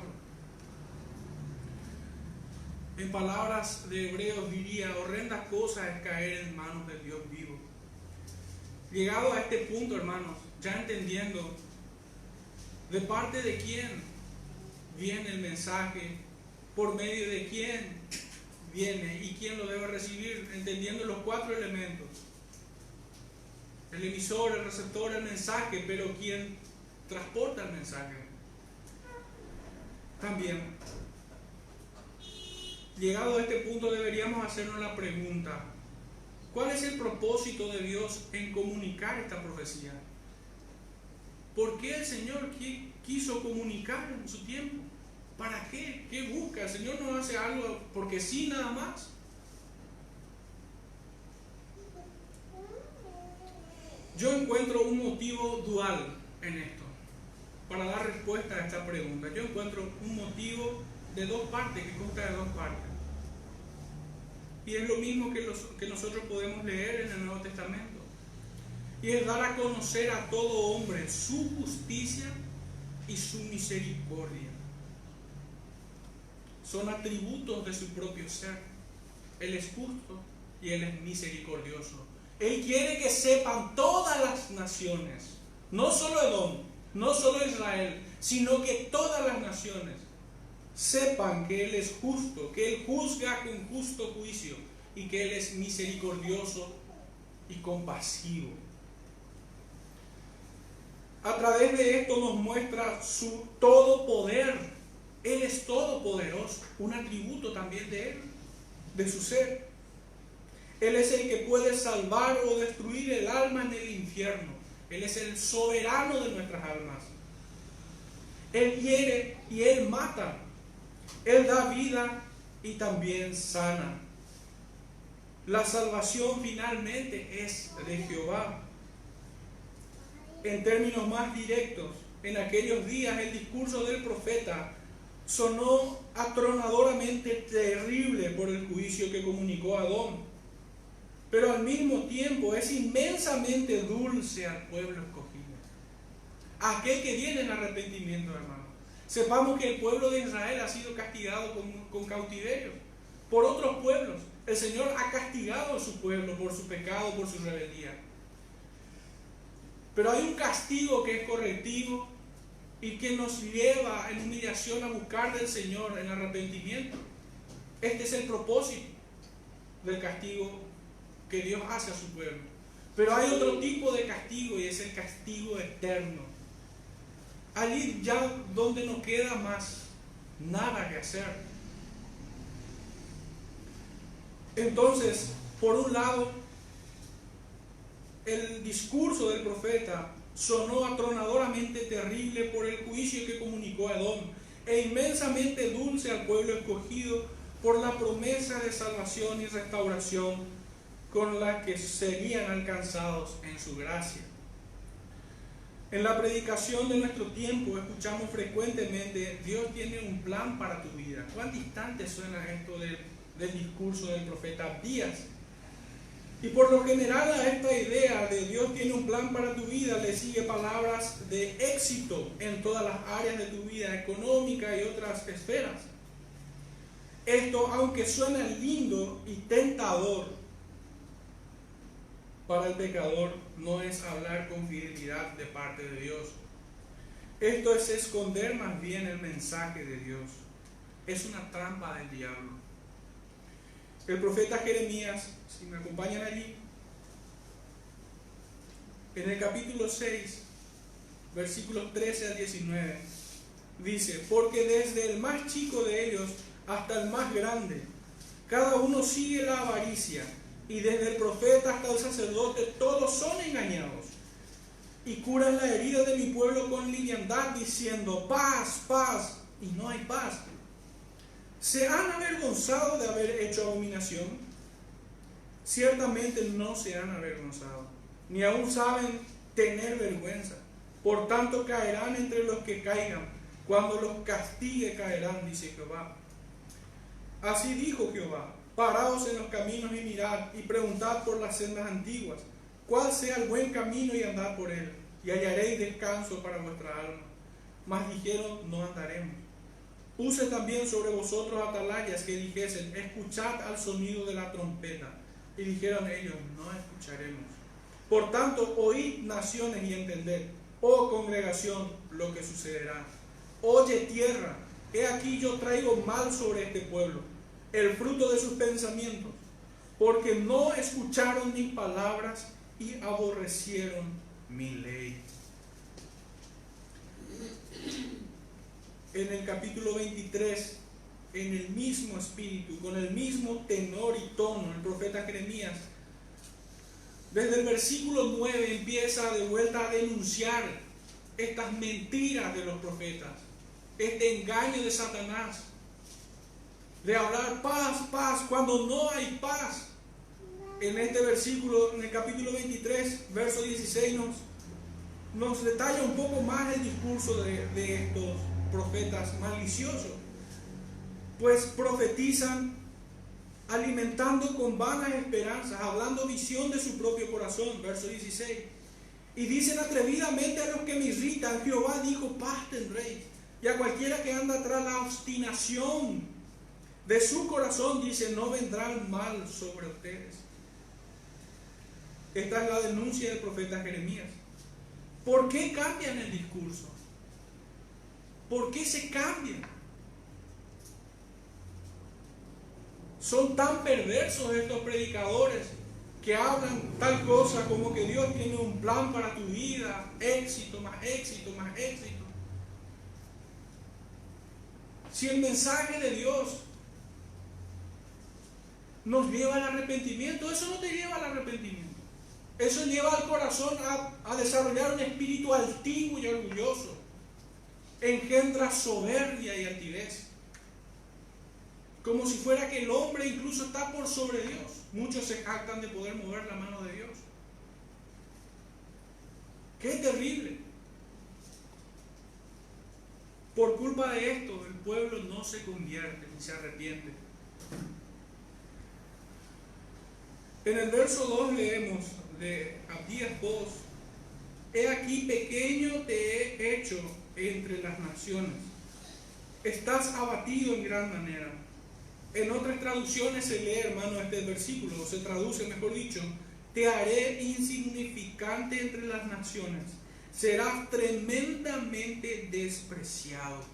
En palabras de Hebreos diría: horrenda cosa es caer en manos del Dios vivo. Llegado a este punto, hermanos, ya entendiendo de parte de quién viene el mensaje, por medio de quién viene y quién lo debe recibir, entendiendo los 4 elementos: el emisor, el receptor, el mensaje, pero quien transporta el mensaje también. Llegado a este punto, deberíamos hacernos la pregunta: ¿cuál es el propósito de Dios en comunicar esta profecía? ¿Por qué el Señor quiso comunicar en su tiempo? ¿Para qué? ¿Qué busca? El Señor no hace algo porque sí, nada más. Yo encuentro un motivo dual en esto, para dar respuesta a esta pregunta. Yo encuentro un motivo de 2 partes, que consta de 2 partes. Y es lo mismo que nosotros podemos leer en el Nuevo Testamento. Y es dar a conocer a todo hombre su justicia y su misericordia. Son atributos de su propio ser. Él es justo y Él es misericordioso. Él quiere que sepan todas las naciones, no solo Edom, no solo Israel, sino que todas las naciones sepan que Él es justo, que Él juzga con justo juicio y que Él es misericordioso y compasivo. A través de esto nos muestra su todo poder. Él es todopoderoso, un atributo también de Él, de su ser. Él es el que puede salvar o destruir el alma en el infierno. Él es el soberano de nuestras almas. Él hiere y Él mata. Él da vida y también sana. La salvación finalmente es de Jehová. En términos más directos, en aquellos días el discurso del profeta sonó atronadoramente terrible por el juicio que comunicó Adón, pero al mismo tiempo es inmensamente dulce al pueblo escogido, a aquel que viene en arrepentimiento, hermano. Sepamos que el pueblo de Israel ha sido castigado con cautiverio por otros pueblos. El Señor ha castigado a su pueblo por su pecado, por su rebeldía. Pero hay un castigo que es correctivo y que nos lleva en humillación a buscar del Señor en arrepentimiento. Este es el propósito del castigo que Dios hace a su pueblo. Pero hay otro tipo de castigo y es el castigo eterno. Allí ya donde no queda más nada que hacer. Entonces, por un lado, el discurso del profeta sonó atronadoramente terrible por el juicio que comunicó a Edom, e inmensamente dulce al pueblo escogido por la promesa de salvación y restauración con la que serían alcanzados en su gracia. En la predicación de nuestro tiempo escuchamos frecuentemente: Dios tiene un plan para tu vida. ¿Cuán distante suena esto del discurso del profeta Abdías? Y por lo general a esta idea de Dios tiene un plan para tu vida le sigue palabras de éxito en todas las áreas de tu vida, económica y otras esferas. Esto, aunque suena lindo y tentador, para el pecador no es hablar con fidelidad de parte de Dios. Esto es esconder más bien el mensaje de Dios. Es una trampa del diablo. El profeta Jeremías, si me acompañan allí, en el capítulo 6, versículos 13 al 19, dice: porque desde el más chico de ellos hasta el más grande, cada uno sigue la avaricia, y desde el profeta hasta el sacerdote todos son engañados, y curan la herida de mi pueblo con liviandad, diciendo: paz, paz, y no hay paz. ¿Se han avergonzado de haber hecho abominación? Ciertamente no se han avergonzado, ni aún saben tener vergüenza. Por tanto caerán entre los que caigan, cuando los castigue caerán, dice Jehová. Así dijo Jehová: paraos en los caminos y mirad, y preguntad por las sendas antiguas, cuál sea el buen camino, y andad por él, y hallaréis descanso para vuestra alma. Mas dijeron: no andaremos. Puse también sobre vosotros atalayas que dijesen: escuchad al sonido de la trompeta. Y dijeron ellos: no escucharemos. Por tanto, oíd naciones y entended, oh congregación, lo que sucederá. Oye tierra, he aquí yo traigo mal sobre este pueblo, el fruto de sus pensamientos, porque no escucharon mis palabras y aborrecieron mi ley. En el capítulo 23, en el mismo espíritu, con el mismo tenor y tono, el profeta Jeremías, desde el versículo 9, empieza de vuelta a denunciar estas mentiras de los profetas, este engaño de Satanás, de hablar paz, paz, cuando no hay paz. En este versículo, en el capítulo 23, verso 16, nos detalla un poco más el discurso de estos profetas maliciosos, pues profetizan alimentando con vanas esperanzas, hablando visión de su propio corazón, verso 16, y dicen atrevidamente a los que me irritan: Jehová dijo, paz tendréis. Y a cualquiera que anda tras la obstinación de su corazón, dice: no vendrá el mal sobre ustedes. Esta es la denuncia del profeta Jeremías. ¿Por qué cambian el discurso? ¿Por qué se cambian? Son tan perversos estos predicadores que hablan tal cosa como que Dios tiene un plan para tu vida, éxito, más éxito, más éxito. Si el mensaje de Dios nos lleva al arrepentimiento, eso no te lleva al arrepentimiento. Eso lleva al corazón a desarrollar un espíritu altivo y orgulloso. Engendra soberbia y altivez. Como si fuera que el hombre incluso está por sobre Dios. Muchos se jactan de poder mover la mano de Dios. ¡Qué terrible! Por culpa de esto, el pueblo no se convierte ni se arrepiente. En el verso 2 leemos de Abdías 2: He aquí pequeño te he hecho entre las naciones. Estás abatido en gran manera. En otras traducciones se lee, hermano, este versículo, se traduce, mejor dicho: te haré insignificante entre las naciones. Serás tremendamente despreciado.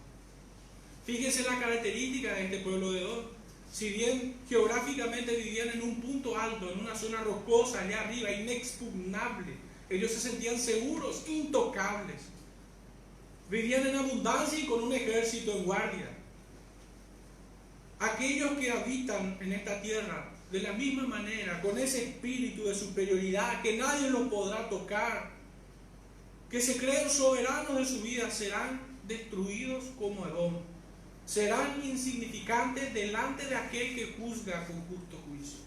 Fíjense la característica de este pueblo de Edom. Si bien geográficamente vivían en un punto alto, en una zona rocosa allá arriba, inexpugnable, ellos se sentían seguros, intocables. Vivían en abundancia y con un ejército en guardia. Aquellos que habitan en esta tierra, de la misma manera, con ese espíritu de superioridad, que nadie los podrá tocar, que se creen soberanos de su vida, serán destruidos como Edom. Serán insignificantes delante de aquel que juzga con justo juicio.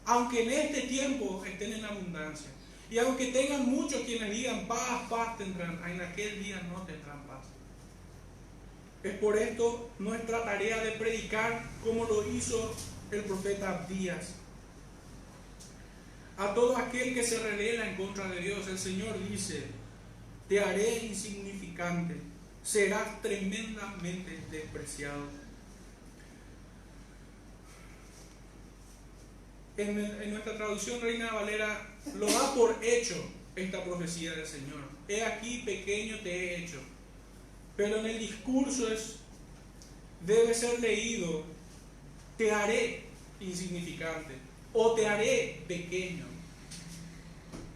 Aunque en este tiempo estén en abundancia, y aunque tengan muchos quienes digan paz, paz tendrán, en aquel día no tendrán paz. Es por esto nuestra tarea de predicar como lo hizo el profeta Abdías. A todo aquel que se revela en contra de Dios, el Señor dice: te haré insignificante, serás tremendamente despreciado. En nuestra traducción Reina Valera lo da por hecho esta profecía del Señor. He aquí pequeño te he hecho. Pero en el discurso debe ser leído: te haré insignificante o te haré pequeño,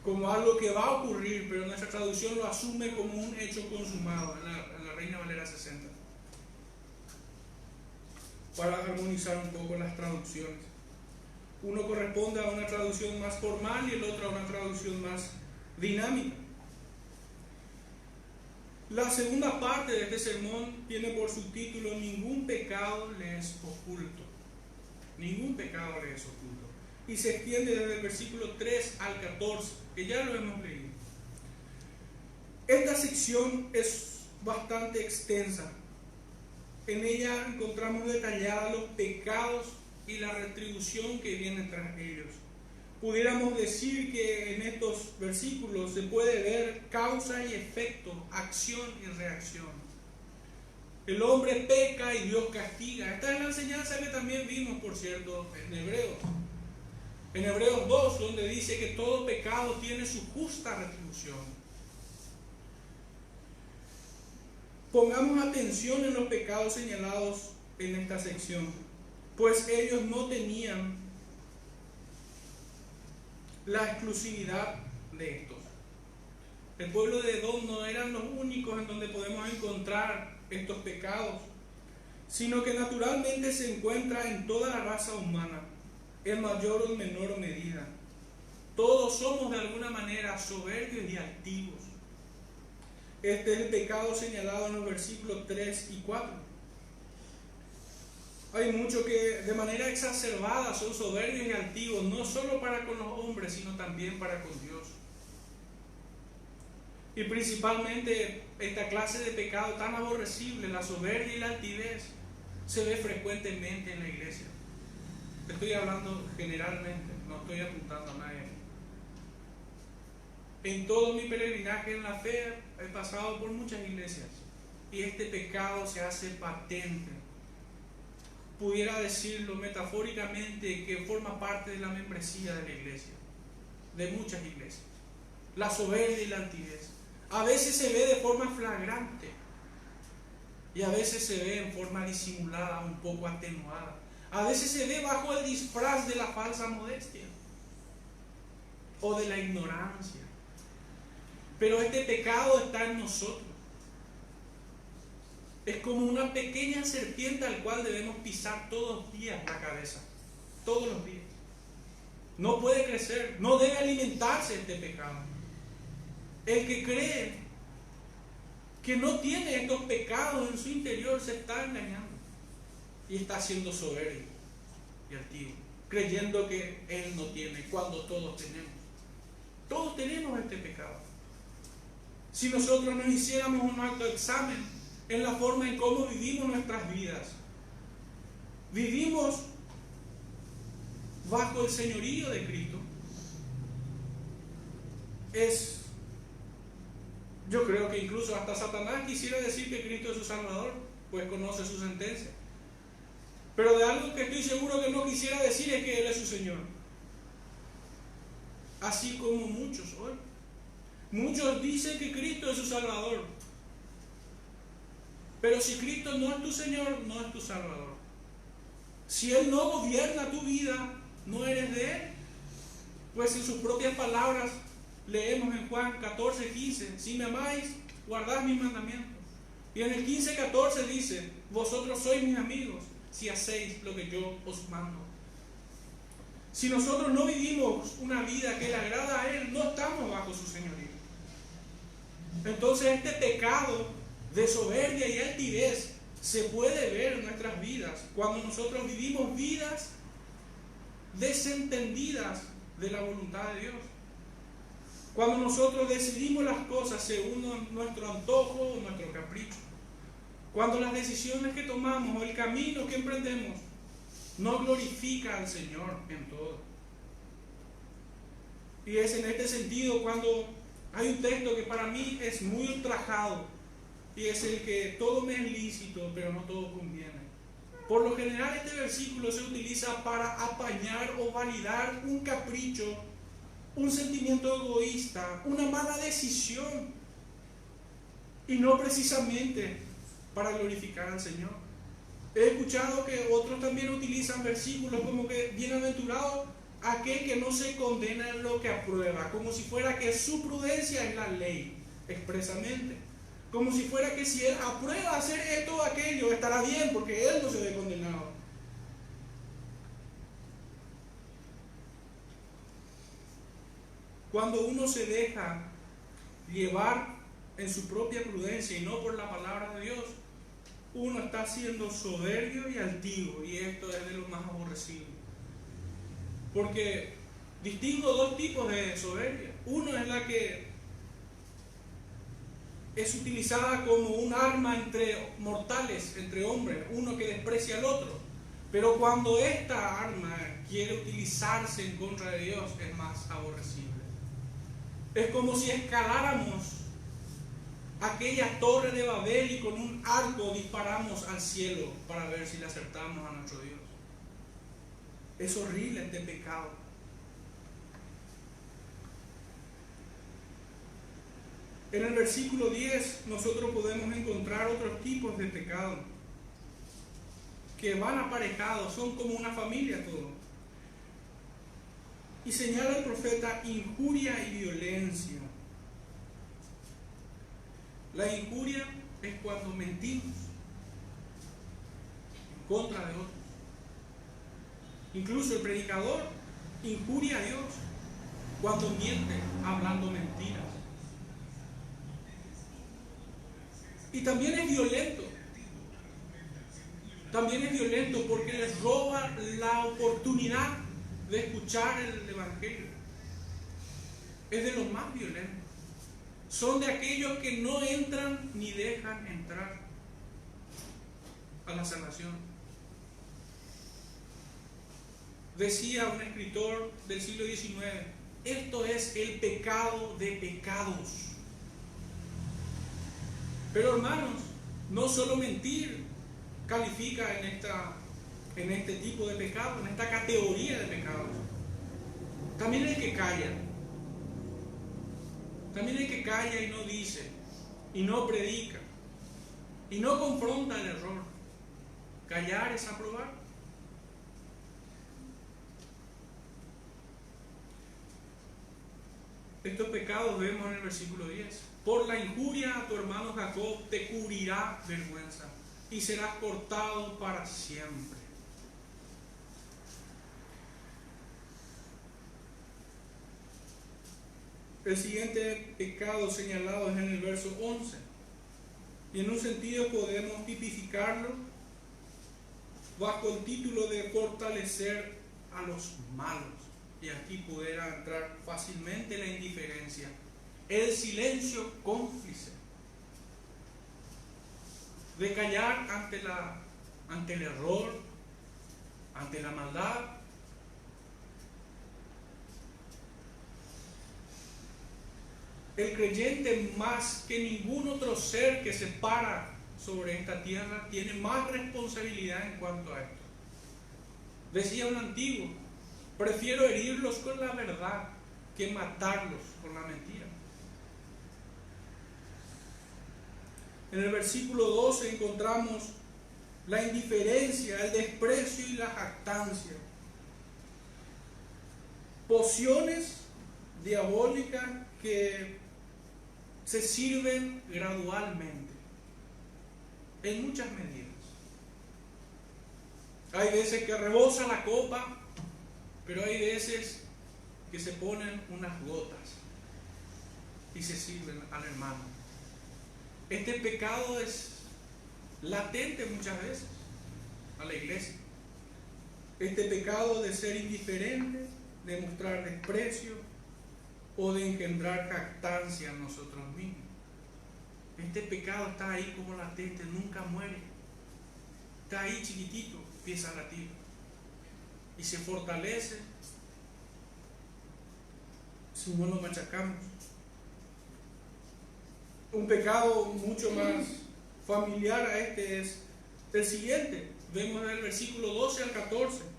como algo que va a ocurrir, pero nuestra traducción lo asume como un hecho consumado en la Reina Valera 60, para armonizar un poco las traducciones. Uno corresponde a una traducción más formal y el otro a una traducción más dinámica. La segunda parte de este sermón tiene por subtítulo: ningún pecado le es oculto. Ningún pecado le es oculto. Y se extiende desde el versículo 3 al 14, que ya lo hemos leído. Esta sección es bastante extensa. En ella encontramos detallados los pecados y la retribución que viene tras ellos. Pudiéramos decir que en estos versículos se puede ver causa y efecto, acción y reacción. El hombre peca y Dios castiga. Esta es la enseñanza que también vimos, por cierto, en Hebreos. En Hebreos 2, donde dice que todo pecado tiene su justa retribución. Pongamos atención en los pecados señalados en esta sección, pues ellos no tenían la exclusividad de estos. El pueblo de Edom no eran los únicos en donde podemos encontrar estos pecados, sino que naturalmente se encuentra en toda la raza humana, en mayor o menor medida. Todos somos de alguna manera soberbios y altivos. Este es el pecado señalado en los versículos 3 y 4. Hay muchos que de manera exacerbada son soberbios y altivos, no solo para con los hombres, sino también para con Dios. Y principalmente esta clase de pecado tan aborrecible, la soberbia y la altivez, se ve frecuentemente en la iglesia. Estoy hablando generalmente, no estoy apuntando a nadie. En todo mi peregrinaje en la fe he pasado por muchas iglesias y este pecado se hace patente. Pudiera decirlo metafóricamente que forma parte de la membresía de la iglesia, de muchas iglesias. La soberbia y la altivez. A veces se ve de forma flagrante y a veces se ve en forma disimulada, un poco atenuada. A veces se ve bajo el disfraz de la falsa modestia o de la ignorancia. Pero este pecado está en nosotros. Es como una pequeña serpiente al cual debemos pisar todos los días la cabeza. Todos los días. no puede crecer, no debe alimentarse este pecado. El que cree que no tiene estos pecados en su interior se está engañando y está siendo soberbio y altivo, creyendo que él no tiene, cuando todos tenemos. Todos tenemos este pecado. Si nosotros nos hiciéramos un autoexamen en la forma en cómo vivimos nuestras vidas, vivimos bajo el señorío de Cristo. Yo creo que incluso hasta Satanás quisiera decir que Cristo es su Salvador, pues conoce su sentencia. Pero de algo que estoy seguro que no quisiera decir es que Él es su Señor. Así como muchos hoy. Muchos dicen que Cristo es su Salvador. Pero si Cristo no es tu Señor, no es tu Salvador. Si Él no gobierna tu vida, no eres de Él. Pues en sus propias palabras leemos en Juan 14:15, si me amáis, guardad mis mandamientos. Y en el 15:14 dice, vosotros sois mis amigos, si hacéis lo que yo os mando. Si nosotros no vivimos una vida que le agrada a Él, no estamos bajo su señorío. Entonces este pecado de soberbia y altivez se puede ver en nuestras vidas cuando nosotros vivimos vidas desentendidas de la voluntad de Dios. Cuando nosotros decidimos las cosas según nuestro antojo o nuestro capricho. Cuando las decisiones que tomamos o el camino que emprendemos no glorifica al Señor en todo. Y es en este sentido cuando hay un texto que para mí es muy ultrajado y es el que todo me es lícito, pero no todo conviene. Por lo general este versículo se utiliza para apañar o validar un capricho, un sentimiento egoísta, una mala decisión, y no precisamente para glorificar al Señor. He escuchado que otros también utilizan versículos como que bienaventurado aquel que no se condena en lo que aprueba, como si fuera que su prudencia es la ley expresamente, como si fuera que si él aprueba hacer esto o aquello estará bien porque él no se ve condenado. Cuando uno se deja llevar en su propia prudencia y no por la palabra de Dios, uno está siendo soberbio y altivo, y esto es de lo más aborrecible. Porque distingo dos tipos de soberbia. Uno es la que es utilizada como un arma entre mortales, entre hombres, uno que desprecia al otro. Pero cuando esta arma quiere utilizarse en contra de Dios, es más aborrecible. Es como si escaláramos aquella torre de Babel y con un arco disparamos al cielo para ver si le acertamos a nuestro Dios. Es horrible este pecado. En el versículo 10 nosotros podemos encontrar otros tipos de pecado que van aparejados, son como una familia todo. Y señala el profeta injuria y violencia. La injuria es cuando mentimos en contra de otros. Incluso el predicador injuria a Dios cuando miente hablando mentiras. Y también es violento. También es violento porque les roba la oportunidad de escuchar el Evangelio. Es de los más violentos. Son de aquellos que no entran ni dejan entrar a la salvación. Decía un escritor del siglo XIX, esto es el pecado de pecados. Pero hermanos, no solo mentir califica en este tipo de pecado, en esta categoría de pecados. También el que calla. También el que calla y no dice, y no predica, y no confronta el error. Callar es aprobar. Estos pecados vemos en el versículo 10. Por la injuria a tu hermano Jacob te cubrirá vergüenza y serás cortado para siempre. El siguiente pecado señalado es en el verso 11. Y en un sentido podemos tipificarlo bajo el título de fortalecer a los malos. Y aquí pudiera entrar fácilmente la indiferencia, el silencio cómplice, de callar ante el error, ante la maldad. El creyente, más que ningún otro ser que se para sobre esta tierra, tiene más responsabilidad en cuanto a esto. Decía un antiguo: prefiero herirlos con la verdad que matarlos con la mentira. En el versículo 12 encontramos la indiferencia, el desprecio y la jactancia. Pociones diabólicas que se sirven gradualmente, en muchas medidas. Hay veces que rebosa la copa, pero hay veces que se ponen unas gotas y se sirven al hermano. Este pecado es latente muchas veces a la iglesia. Este pecado de ser indiferente, de mostrar desprecio o de engendrar jactancia en nosotros mismos. Este pecado está ahí como latente, nunca muere. Está ahí chiquitito, empieza a latir y se fortalece si no lo machacamos. Un pecado mucho más familiar a este es el siguiente. Vemos en el versículo 12 al 14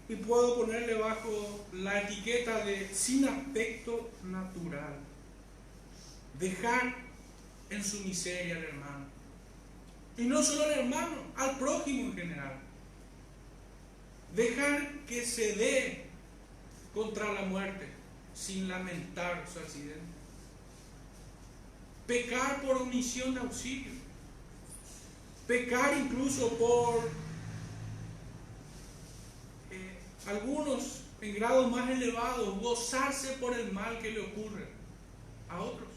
y puedo ponerle bajo la etiqueta de sin aspecto natural. Dejar en su miseria al hermano. Y no solo al hermano, al prójimo en general. Dejar que se dé contra la muerte sin lamentar su accidente. Pecar por omisión de auxilio. Pecar incluso por algunos en grados más elevados, gozarse por el mal que le ocurre a otros.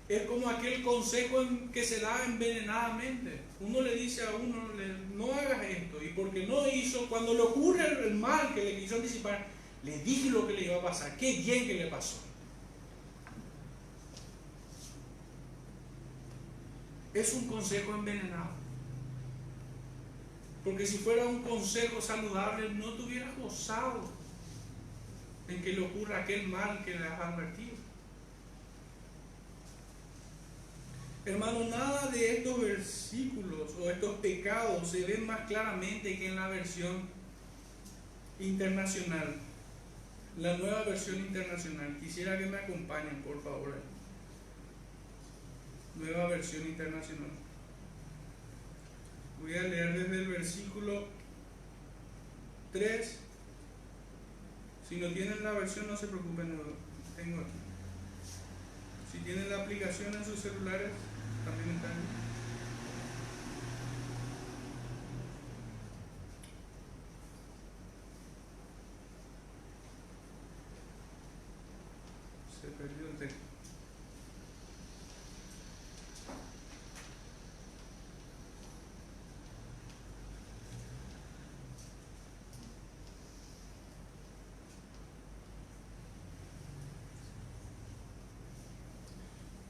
Es como aquel consejo que se da envenenadamente. Uno le dice a uno, no hagas esto, y porque no hizo, cuando le ocurre el mal que le quiso anticipar, le dije lo que le iba a pasar. Qué bien que le pasó. Es un consejo envenenado. Porque si fuera un consejo saludable, no te hubieras gozado en que le ocurra aquel mal que le has advertido. Hermano, nada de estos versículos o estos pecados se ven más claramente que en la versión internacional, la nueva versión internacional. Quisiera que me acompañen, por favor. Nueva versión internacional. Voy a leer desde el versículo 3. Si no tienen la versión, no se preocupen, no tengo aquí. Si tienen la aplicación en sus celulares, también está ahí. Se perdió el texto.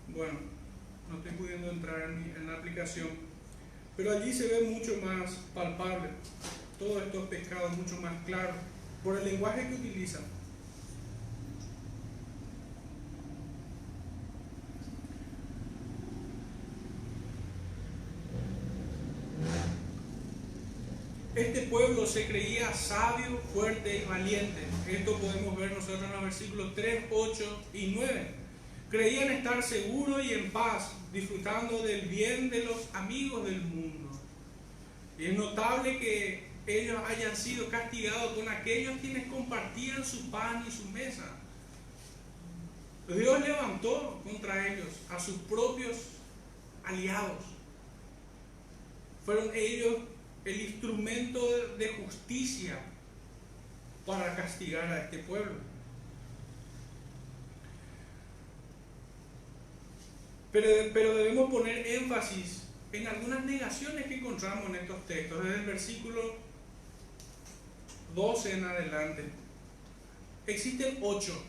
Bueno, no estoy pudiendo entrar en la aplicación, pero allí se ve mucho más palpable todos estos pecados, mucho más claros, por el lenguaje que utilizan. Este pueblo se creía sabio, fuerte y valiente. Esto podemos ver nosotros en los versículos 3, 8 y 9. Creían estar seguros y en paz, disfrutando del bien de los amigos del mundo. Y es notable que ellos hayan sido castigados con aquellos quienes compartían su pan y su mesa. Dios levantó contra ellos a sus propios aliados. Fueron ellos el instrumento de justicia para castigar a este pueblo. Pero debemos poner énfasis en algunas negaciones que encontramos en estos textos, desde el versículo 12 en adelante. Existen 8.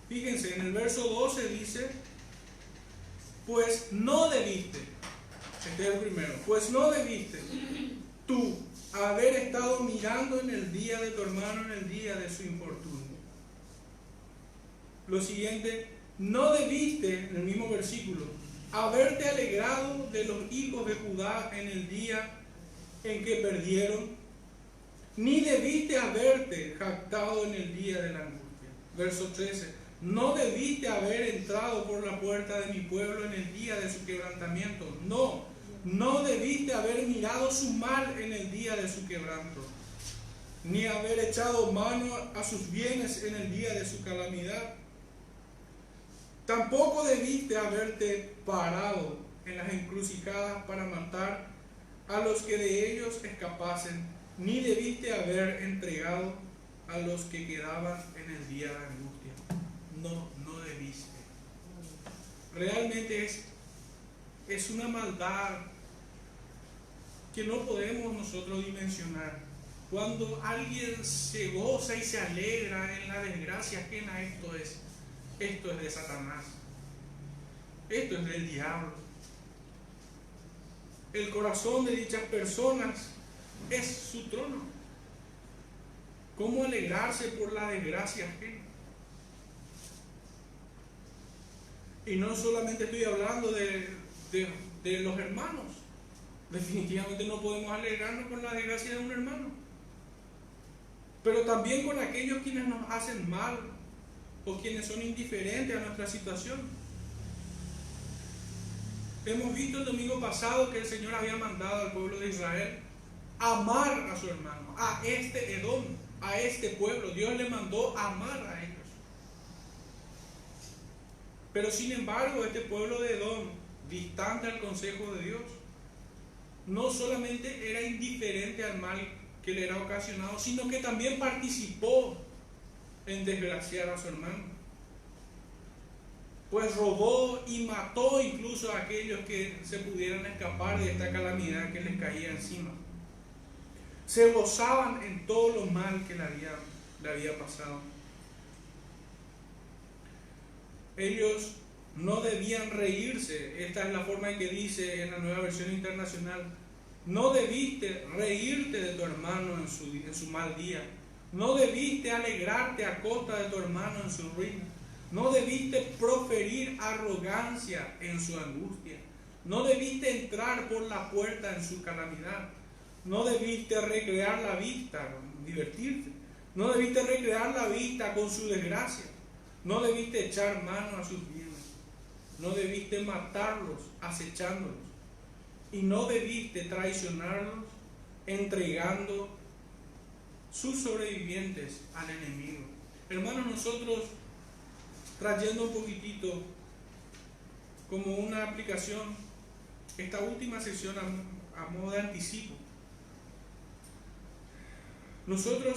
Fíjense, en el verso 12 dice, pues no debiste, este es el primero, pues no debiste tú haber estado mirando en el día de tu hermano, en el día de su infortunio. Lo siguiente, no debiste, en el mismo versículo, haberte alegrado de los hijos de Judá en el día en que perdieron, ni debiste haberte jactado en el día de la angustia. Verso 13, no debiste haber entrado por la puerta de mi pueblo en el día de su quebrantamiento. No debiste haber mirado su mal en el día de su quebranto, ni haber echado mano a sus bienes en el día de su calamidad. Tampoco debiste haberte parado en las encrucijadas para matar a los que de ellos escapasen, ni debiste haber entregado a los que quedaban en el día de angustia. No debiste. Realmente es una maldad que no podemos nosotros dimensionar. Cuando alguien se goza y se alegra en la desgracia ajena, esto es de Satanás. Esto es del diablo. El corazón de dichas personas es su trono. ¿Cómo alegrarse por la desgracia ajena? Y no solamente estoy hablando de los hermanos. Definitivamente no podemos alegrarnos con la desgracia de un hermano. Pero también con aquellos quienes nos hacen mal o quienes son indiferentes a nuestra situación. Hemos visto el domingo pasado que el Señor había mandado al pueblo de Israel amar a su hermano, a este Edom, a este pueblo. Dios le mandó amar a ellos. Pero sin embargo, este pueblo de Edom, distante al consejo de Dios, no solamente era indiferente al mal que le era ocasionado, sino que también participó en desgraciar a su hermano. Pues robó y mató incluso a aquellos que se pudieran escapar de esta calamidad que les caía encima. Se gozaban en todo lo mal que le había pasado. Ellos no debían reírse. Esta es la forma en que dice en la Nueva Versión Internacional: no debiste reírte de tu hermano en su mal día. No debiste alegrarte a costa de tu hermano en su ruina. No debiste proferir arrogancia en su angustia. No debiste entrar por la puerta en su calamidad. No debiste recrear la vista, divertirte. No debiste recrear la vista con su desgracia. No debiste echar mano a sus bienes. No debiste matarlos acechándolos. Y no debiste traicionarlos entregando sus sobrevivientes al enemigo. Hermanos, nosotros, trayendo un poquitito como una aplicación esta última sección a modo de anticipo, nosotros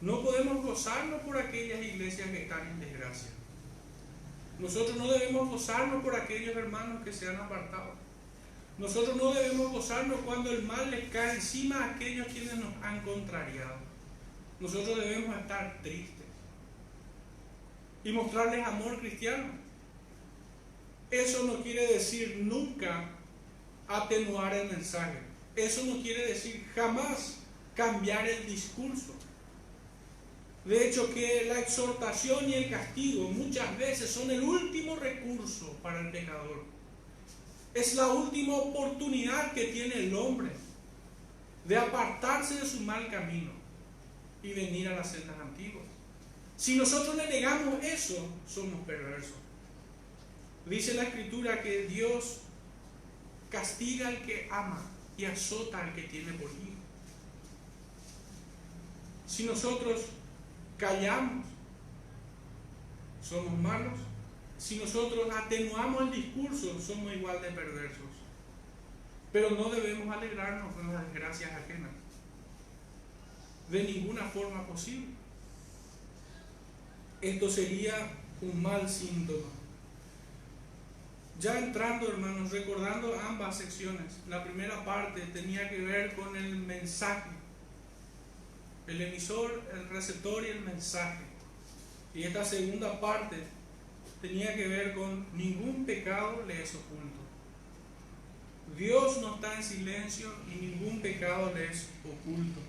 no podemos gozarnos por aquellas iglesias que están en desgracia. Nosotros no debemos gozarnos por aquellos hermanos que se han apartado. Nosotros no debemos gozarnos cuando el mal les cae encima a aquellos quienes nos han contrariado. Nosotros debemos estar tristes y mostrarles amor cristiano. Eso no quiere decir nunca atenuar el mensaje. Eso no quiere decir jamás cambiar el discurso. De hecho, que la exhortación y el castigo muchas veces son el último recurso para el pecador. Es la última oportunidad que tiene el hombre de apartarse de su mal camino y venir a las sendas antiguas. Si nosotros le negamos eso, somos perversos. Dice la Escritura que Dios castiga al que ama y azota al que tiene por hijo. Si nosotros callamos, somos malos. Si nosotros atenuamos el discurso, somos igual de perversos. Pero no debemos alegrarnos con las desgracias ajenas. de ninguna forma posible. Esto sería un mal síntoma. Ya entrando, hermanos, recordando ambas secciones, la primera parte tenía que ver con el mensaje, el emisor, el receptor y el mensaje. Y esta segunda parte tenía que ver con ningún pecado le es oculto. Dios no está en silencio y ningún pecado le es oculto.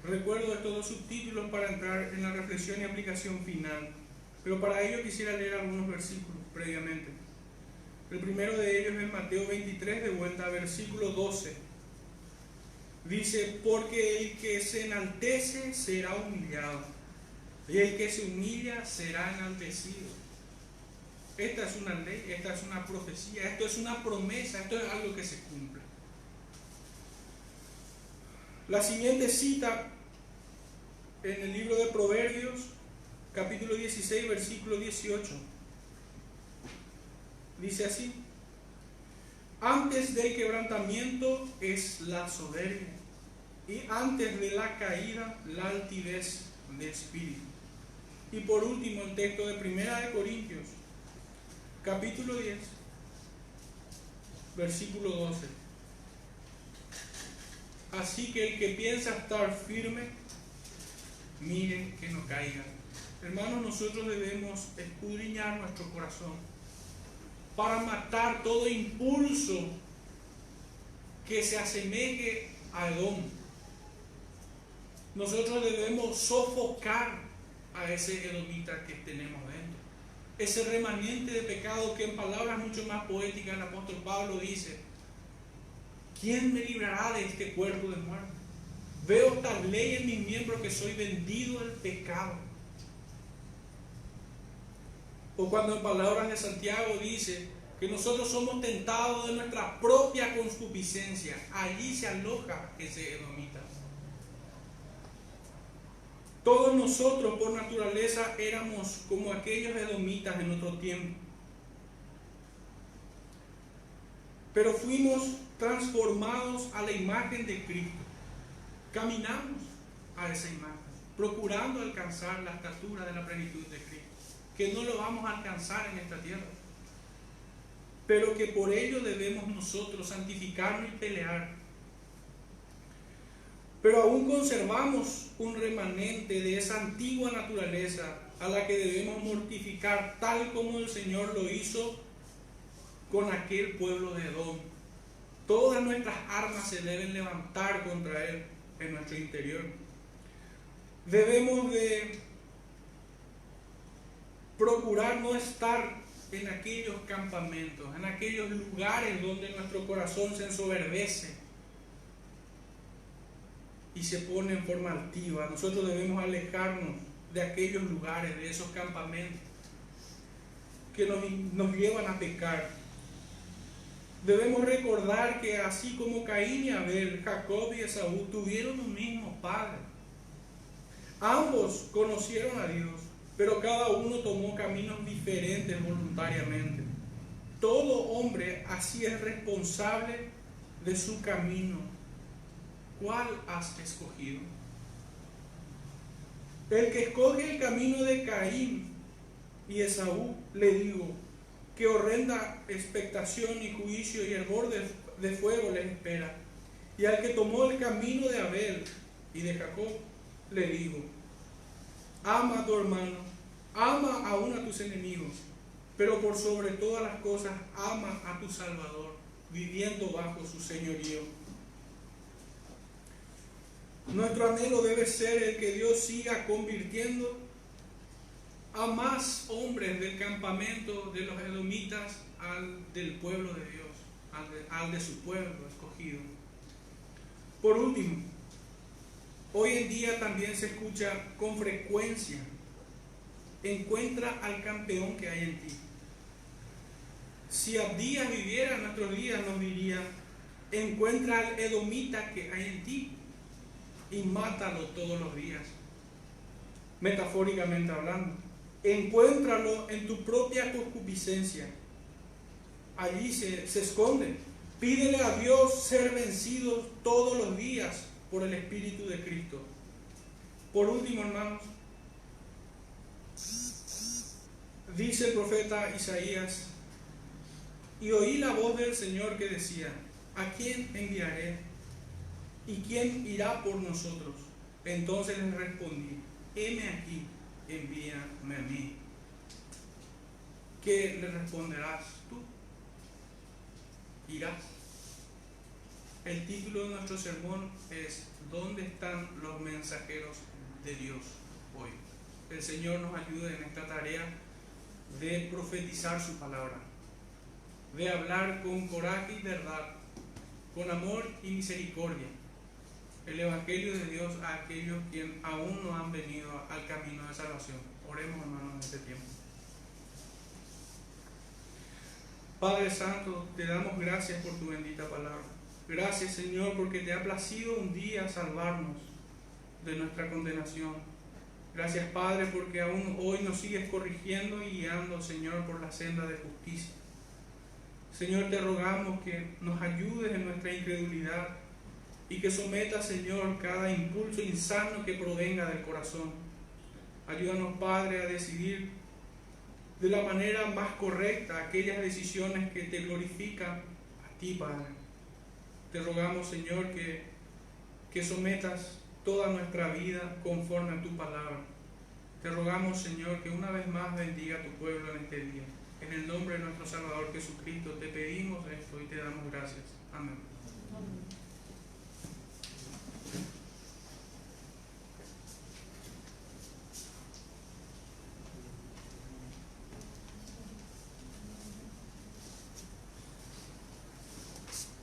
Recuerdo estos dos subtítulos para entrar en la reflexión y aplicación final, pero para ello quisiera leer algunos versículos previamente. El primero de ellos es Mateo 23, de vuelta, versículo 12. Dice: porque el que se enaltece será humillado, y el que se humilla será enaltecido. Esta es una ley, esta es una profecía, esto es una promesa, esto es algo que se cumple. La siguiente cita en el libro de Proverbios, capítulo 16, versículo 18. Dice así: antes del quebrantamiento es la soberbia, y antes de la caída la altivez de espíritu. Y por último, el texto de 1 de Corintios, capítulo 10, versículo 12. Así que el que piensa estar firme, mire que no caiga. Hermanos, nosotros debemos escudriñar nuestro corazón para matar todo impulso que se asemeje a Edom. Nosotros debemos sofocar a ese edomita que tenemos dentro, ese remanente de pecado que, en palabras mucho más poéticas, el apóstol Pablo dice: ¿quién me librará de este cuerpo de muerte? Veo tal ley en mis miembros que soy vendido al pecado. O cuando en palabras de Santiago dice que nosotros somos tentados de nuestra propia concupiscencia, allí se aloja ese edomita. Todos nosotros por naturaleza éramos como aquellos edomitas en otro tiempo, pero fuimos transformados a la imagen de Cristo. Caminamos a esa imagen, procurando alcanzar la estatura de la plenitud de Cristo, que no lo vamos a alcanzar en esta tierra, pero que por ello debemos nosotros santificarnos y pelear. Pero aún conservamos un remanente de esa antigua naturaleza a la que debemos mortificar, tal como el Señor lo hizo con aquel pueblo de Edom. Todas nuestras armas se deben levantar contra él en nuestro interior. Debemos de procurar no estar en aquellos campamentos, en aquellos lugares donde nuestro corazón se ensoberbece y se pone en forma altiva. Nosotros debemos alejarnos de aquellos lugares, de esos campamentos que nos llevan a pecar. Debemos recordar que así como Caín y Abel, Jacob y Esaú tuvieron un mismo padre. Ambos conocieron a Dios, pero cada uno tomó caminos diferentes voluntariamente. Todo hombre así es responsable de su camino. ¿Cuál has escogido? El que escoge el camino de Caín y Esaú, le digo, que horrenda expectación y juicio y hervor de fuego les espera. Y al que tomó el camino de Abel y de Jacob, le digo: ama a tu hermano, ama aún a tus enemigos, pero por sobre todas las cosas ama a tu Salvador, viviendo bajo su señorío. Nuestro anhelo debe ser el que Dios siga convirtiendo a más hombres del campamento de los edomitas al del pueblo de Dios, al de su pueblo escogido. Por último, hoy en día también se escucha con frecuencia: encuentra al campeón que hay en ti. Si Abdías viviera en nuestros días, nos diría: encuentra al edomita que hay en ti y mátalo todos los días. Metafóricamente hablando, encuéntralo en tu propia concupiscencia. Allí se esconde. Pídele a Dios ser vencido todos los días por el Espíritu de Cristo. Por último, hermanos, dice el profeta Isaías: y oí la voz del Señor que decía, ¿a quién enviaré? ¿Y quién irá por nosotros? Entonces les respondí, heme aquí, envíame a mí. ¿Qué le responderás tú? ¿Irás? El título de nuestro sermón es ¿dónde están los mensajeros de Dios hoy? El Señor nos ayude en esta tarea de profetizar su palabra, de hablar con coraje y verdad, con amor y misericordia, el Evangelio de Dios a aquellos que aún no han venido al camino de salvación. Oremos, hermanos, en este tiempo. Padre Santo, te damos gracias por tu bendita palabra. Gracias, Señor, porque te ha placido un día salvarnos de nuestra condenación. Gracias, Padre, porque aún hoy nos sigues corrigiendo y guiando, Señor, por la senda de justicia. Señor, te rogamos que nos ayudes en nuestra incredulidad y que sometas, Señor, cada impulso insano que provenga del corazón. Ayúdanos, Padre, a decidir de la manera más correcta aquellas decisiones que te glorifican a ti, Padre. Te rogamos, Señor, que sometas toda nuestra vida conforme a tu palabra. Te rogamos, Señor, que una vez más bendiga a tu pueblo en este día. En el nombre de nuestro Salvador Jesucristo te pedimos esto y te damos gracias. Amén.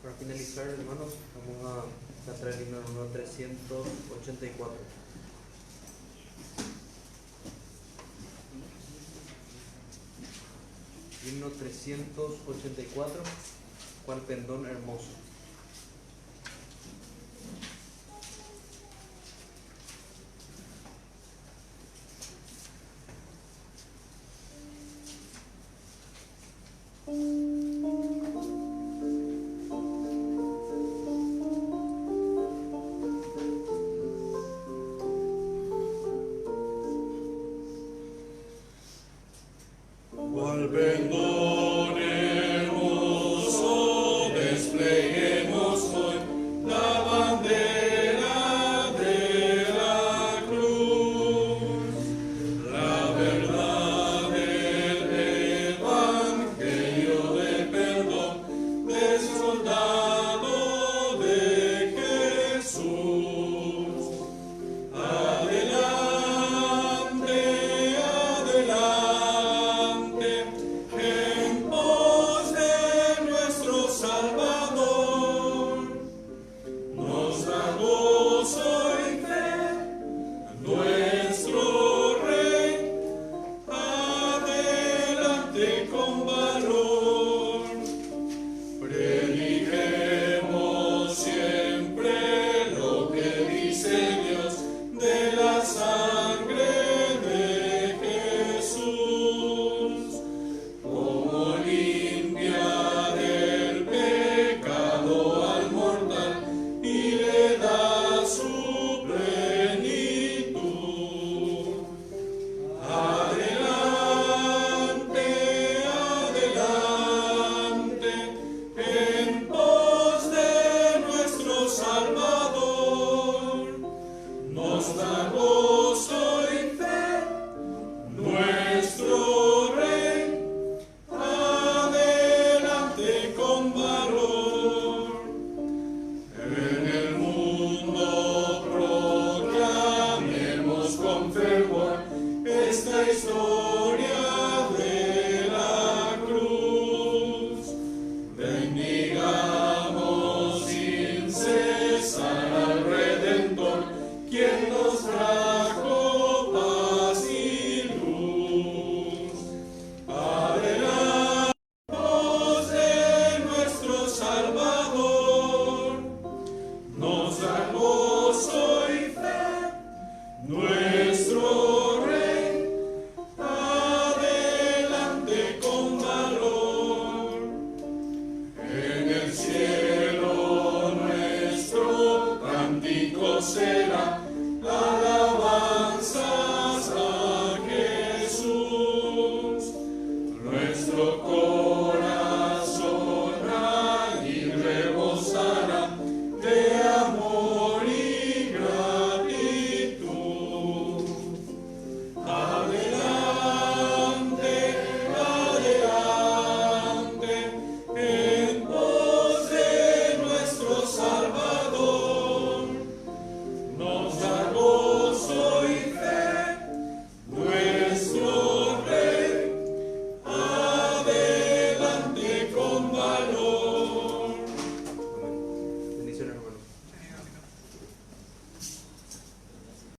Para finalizar, hermanos, vamos a cantar el himno número 384. Himno 384, cual pendón hermoso.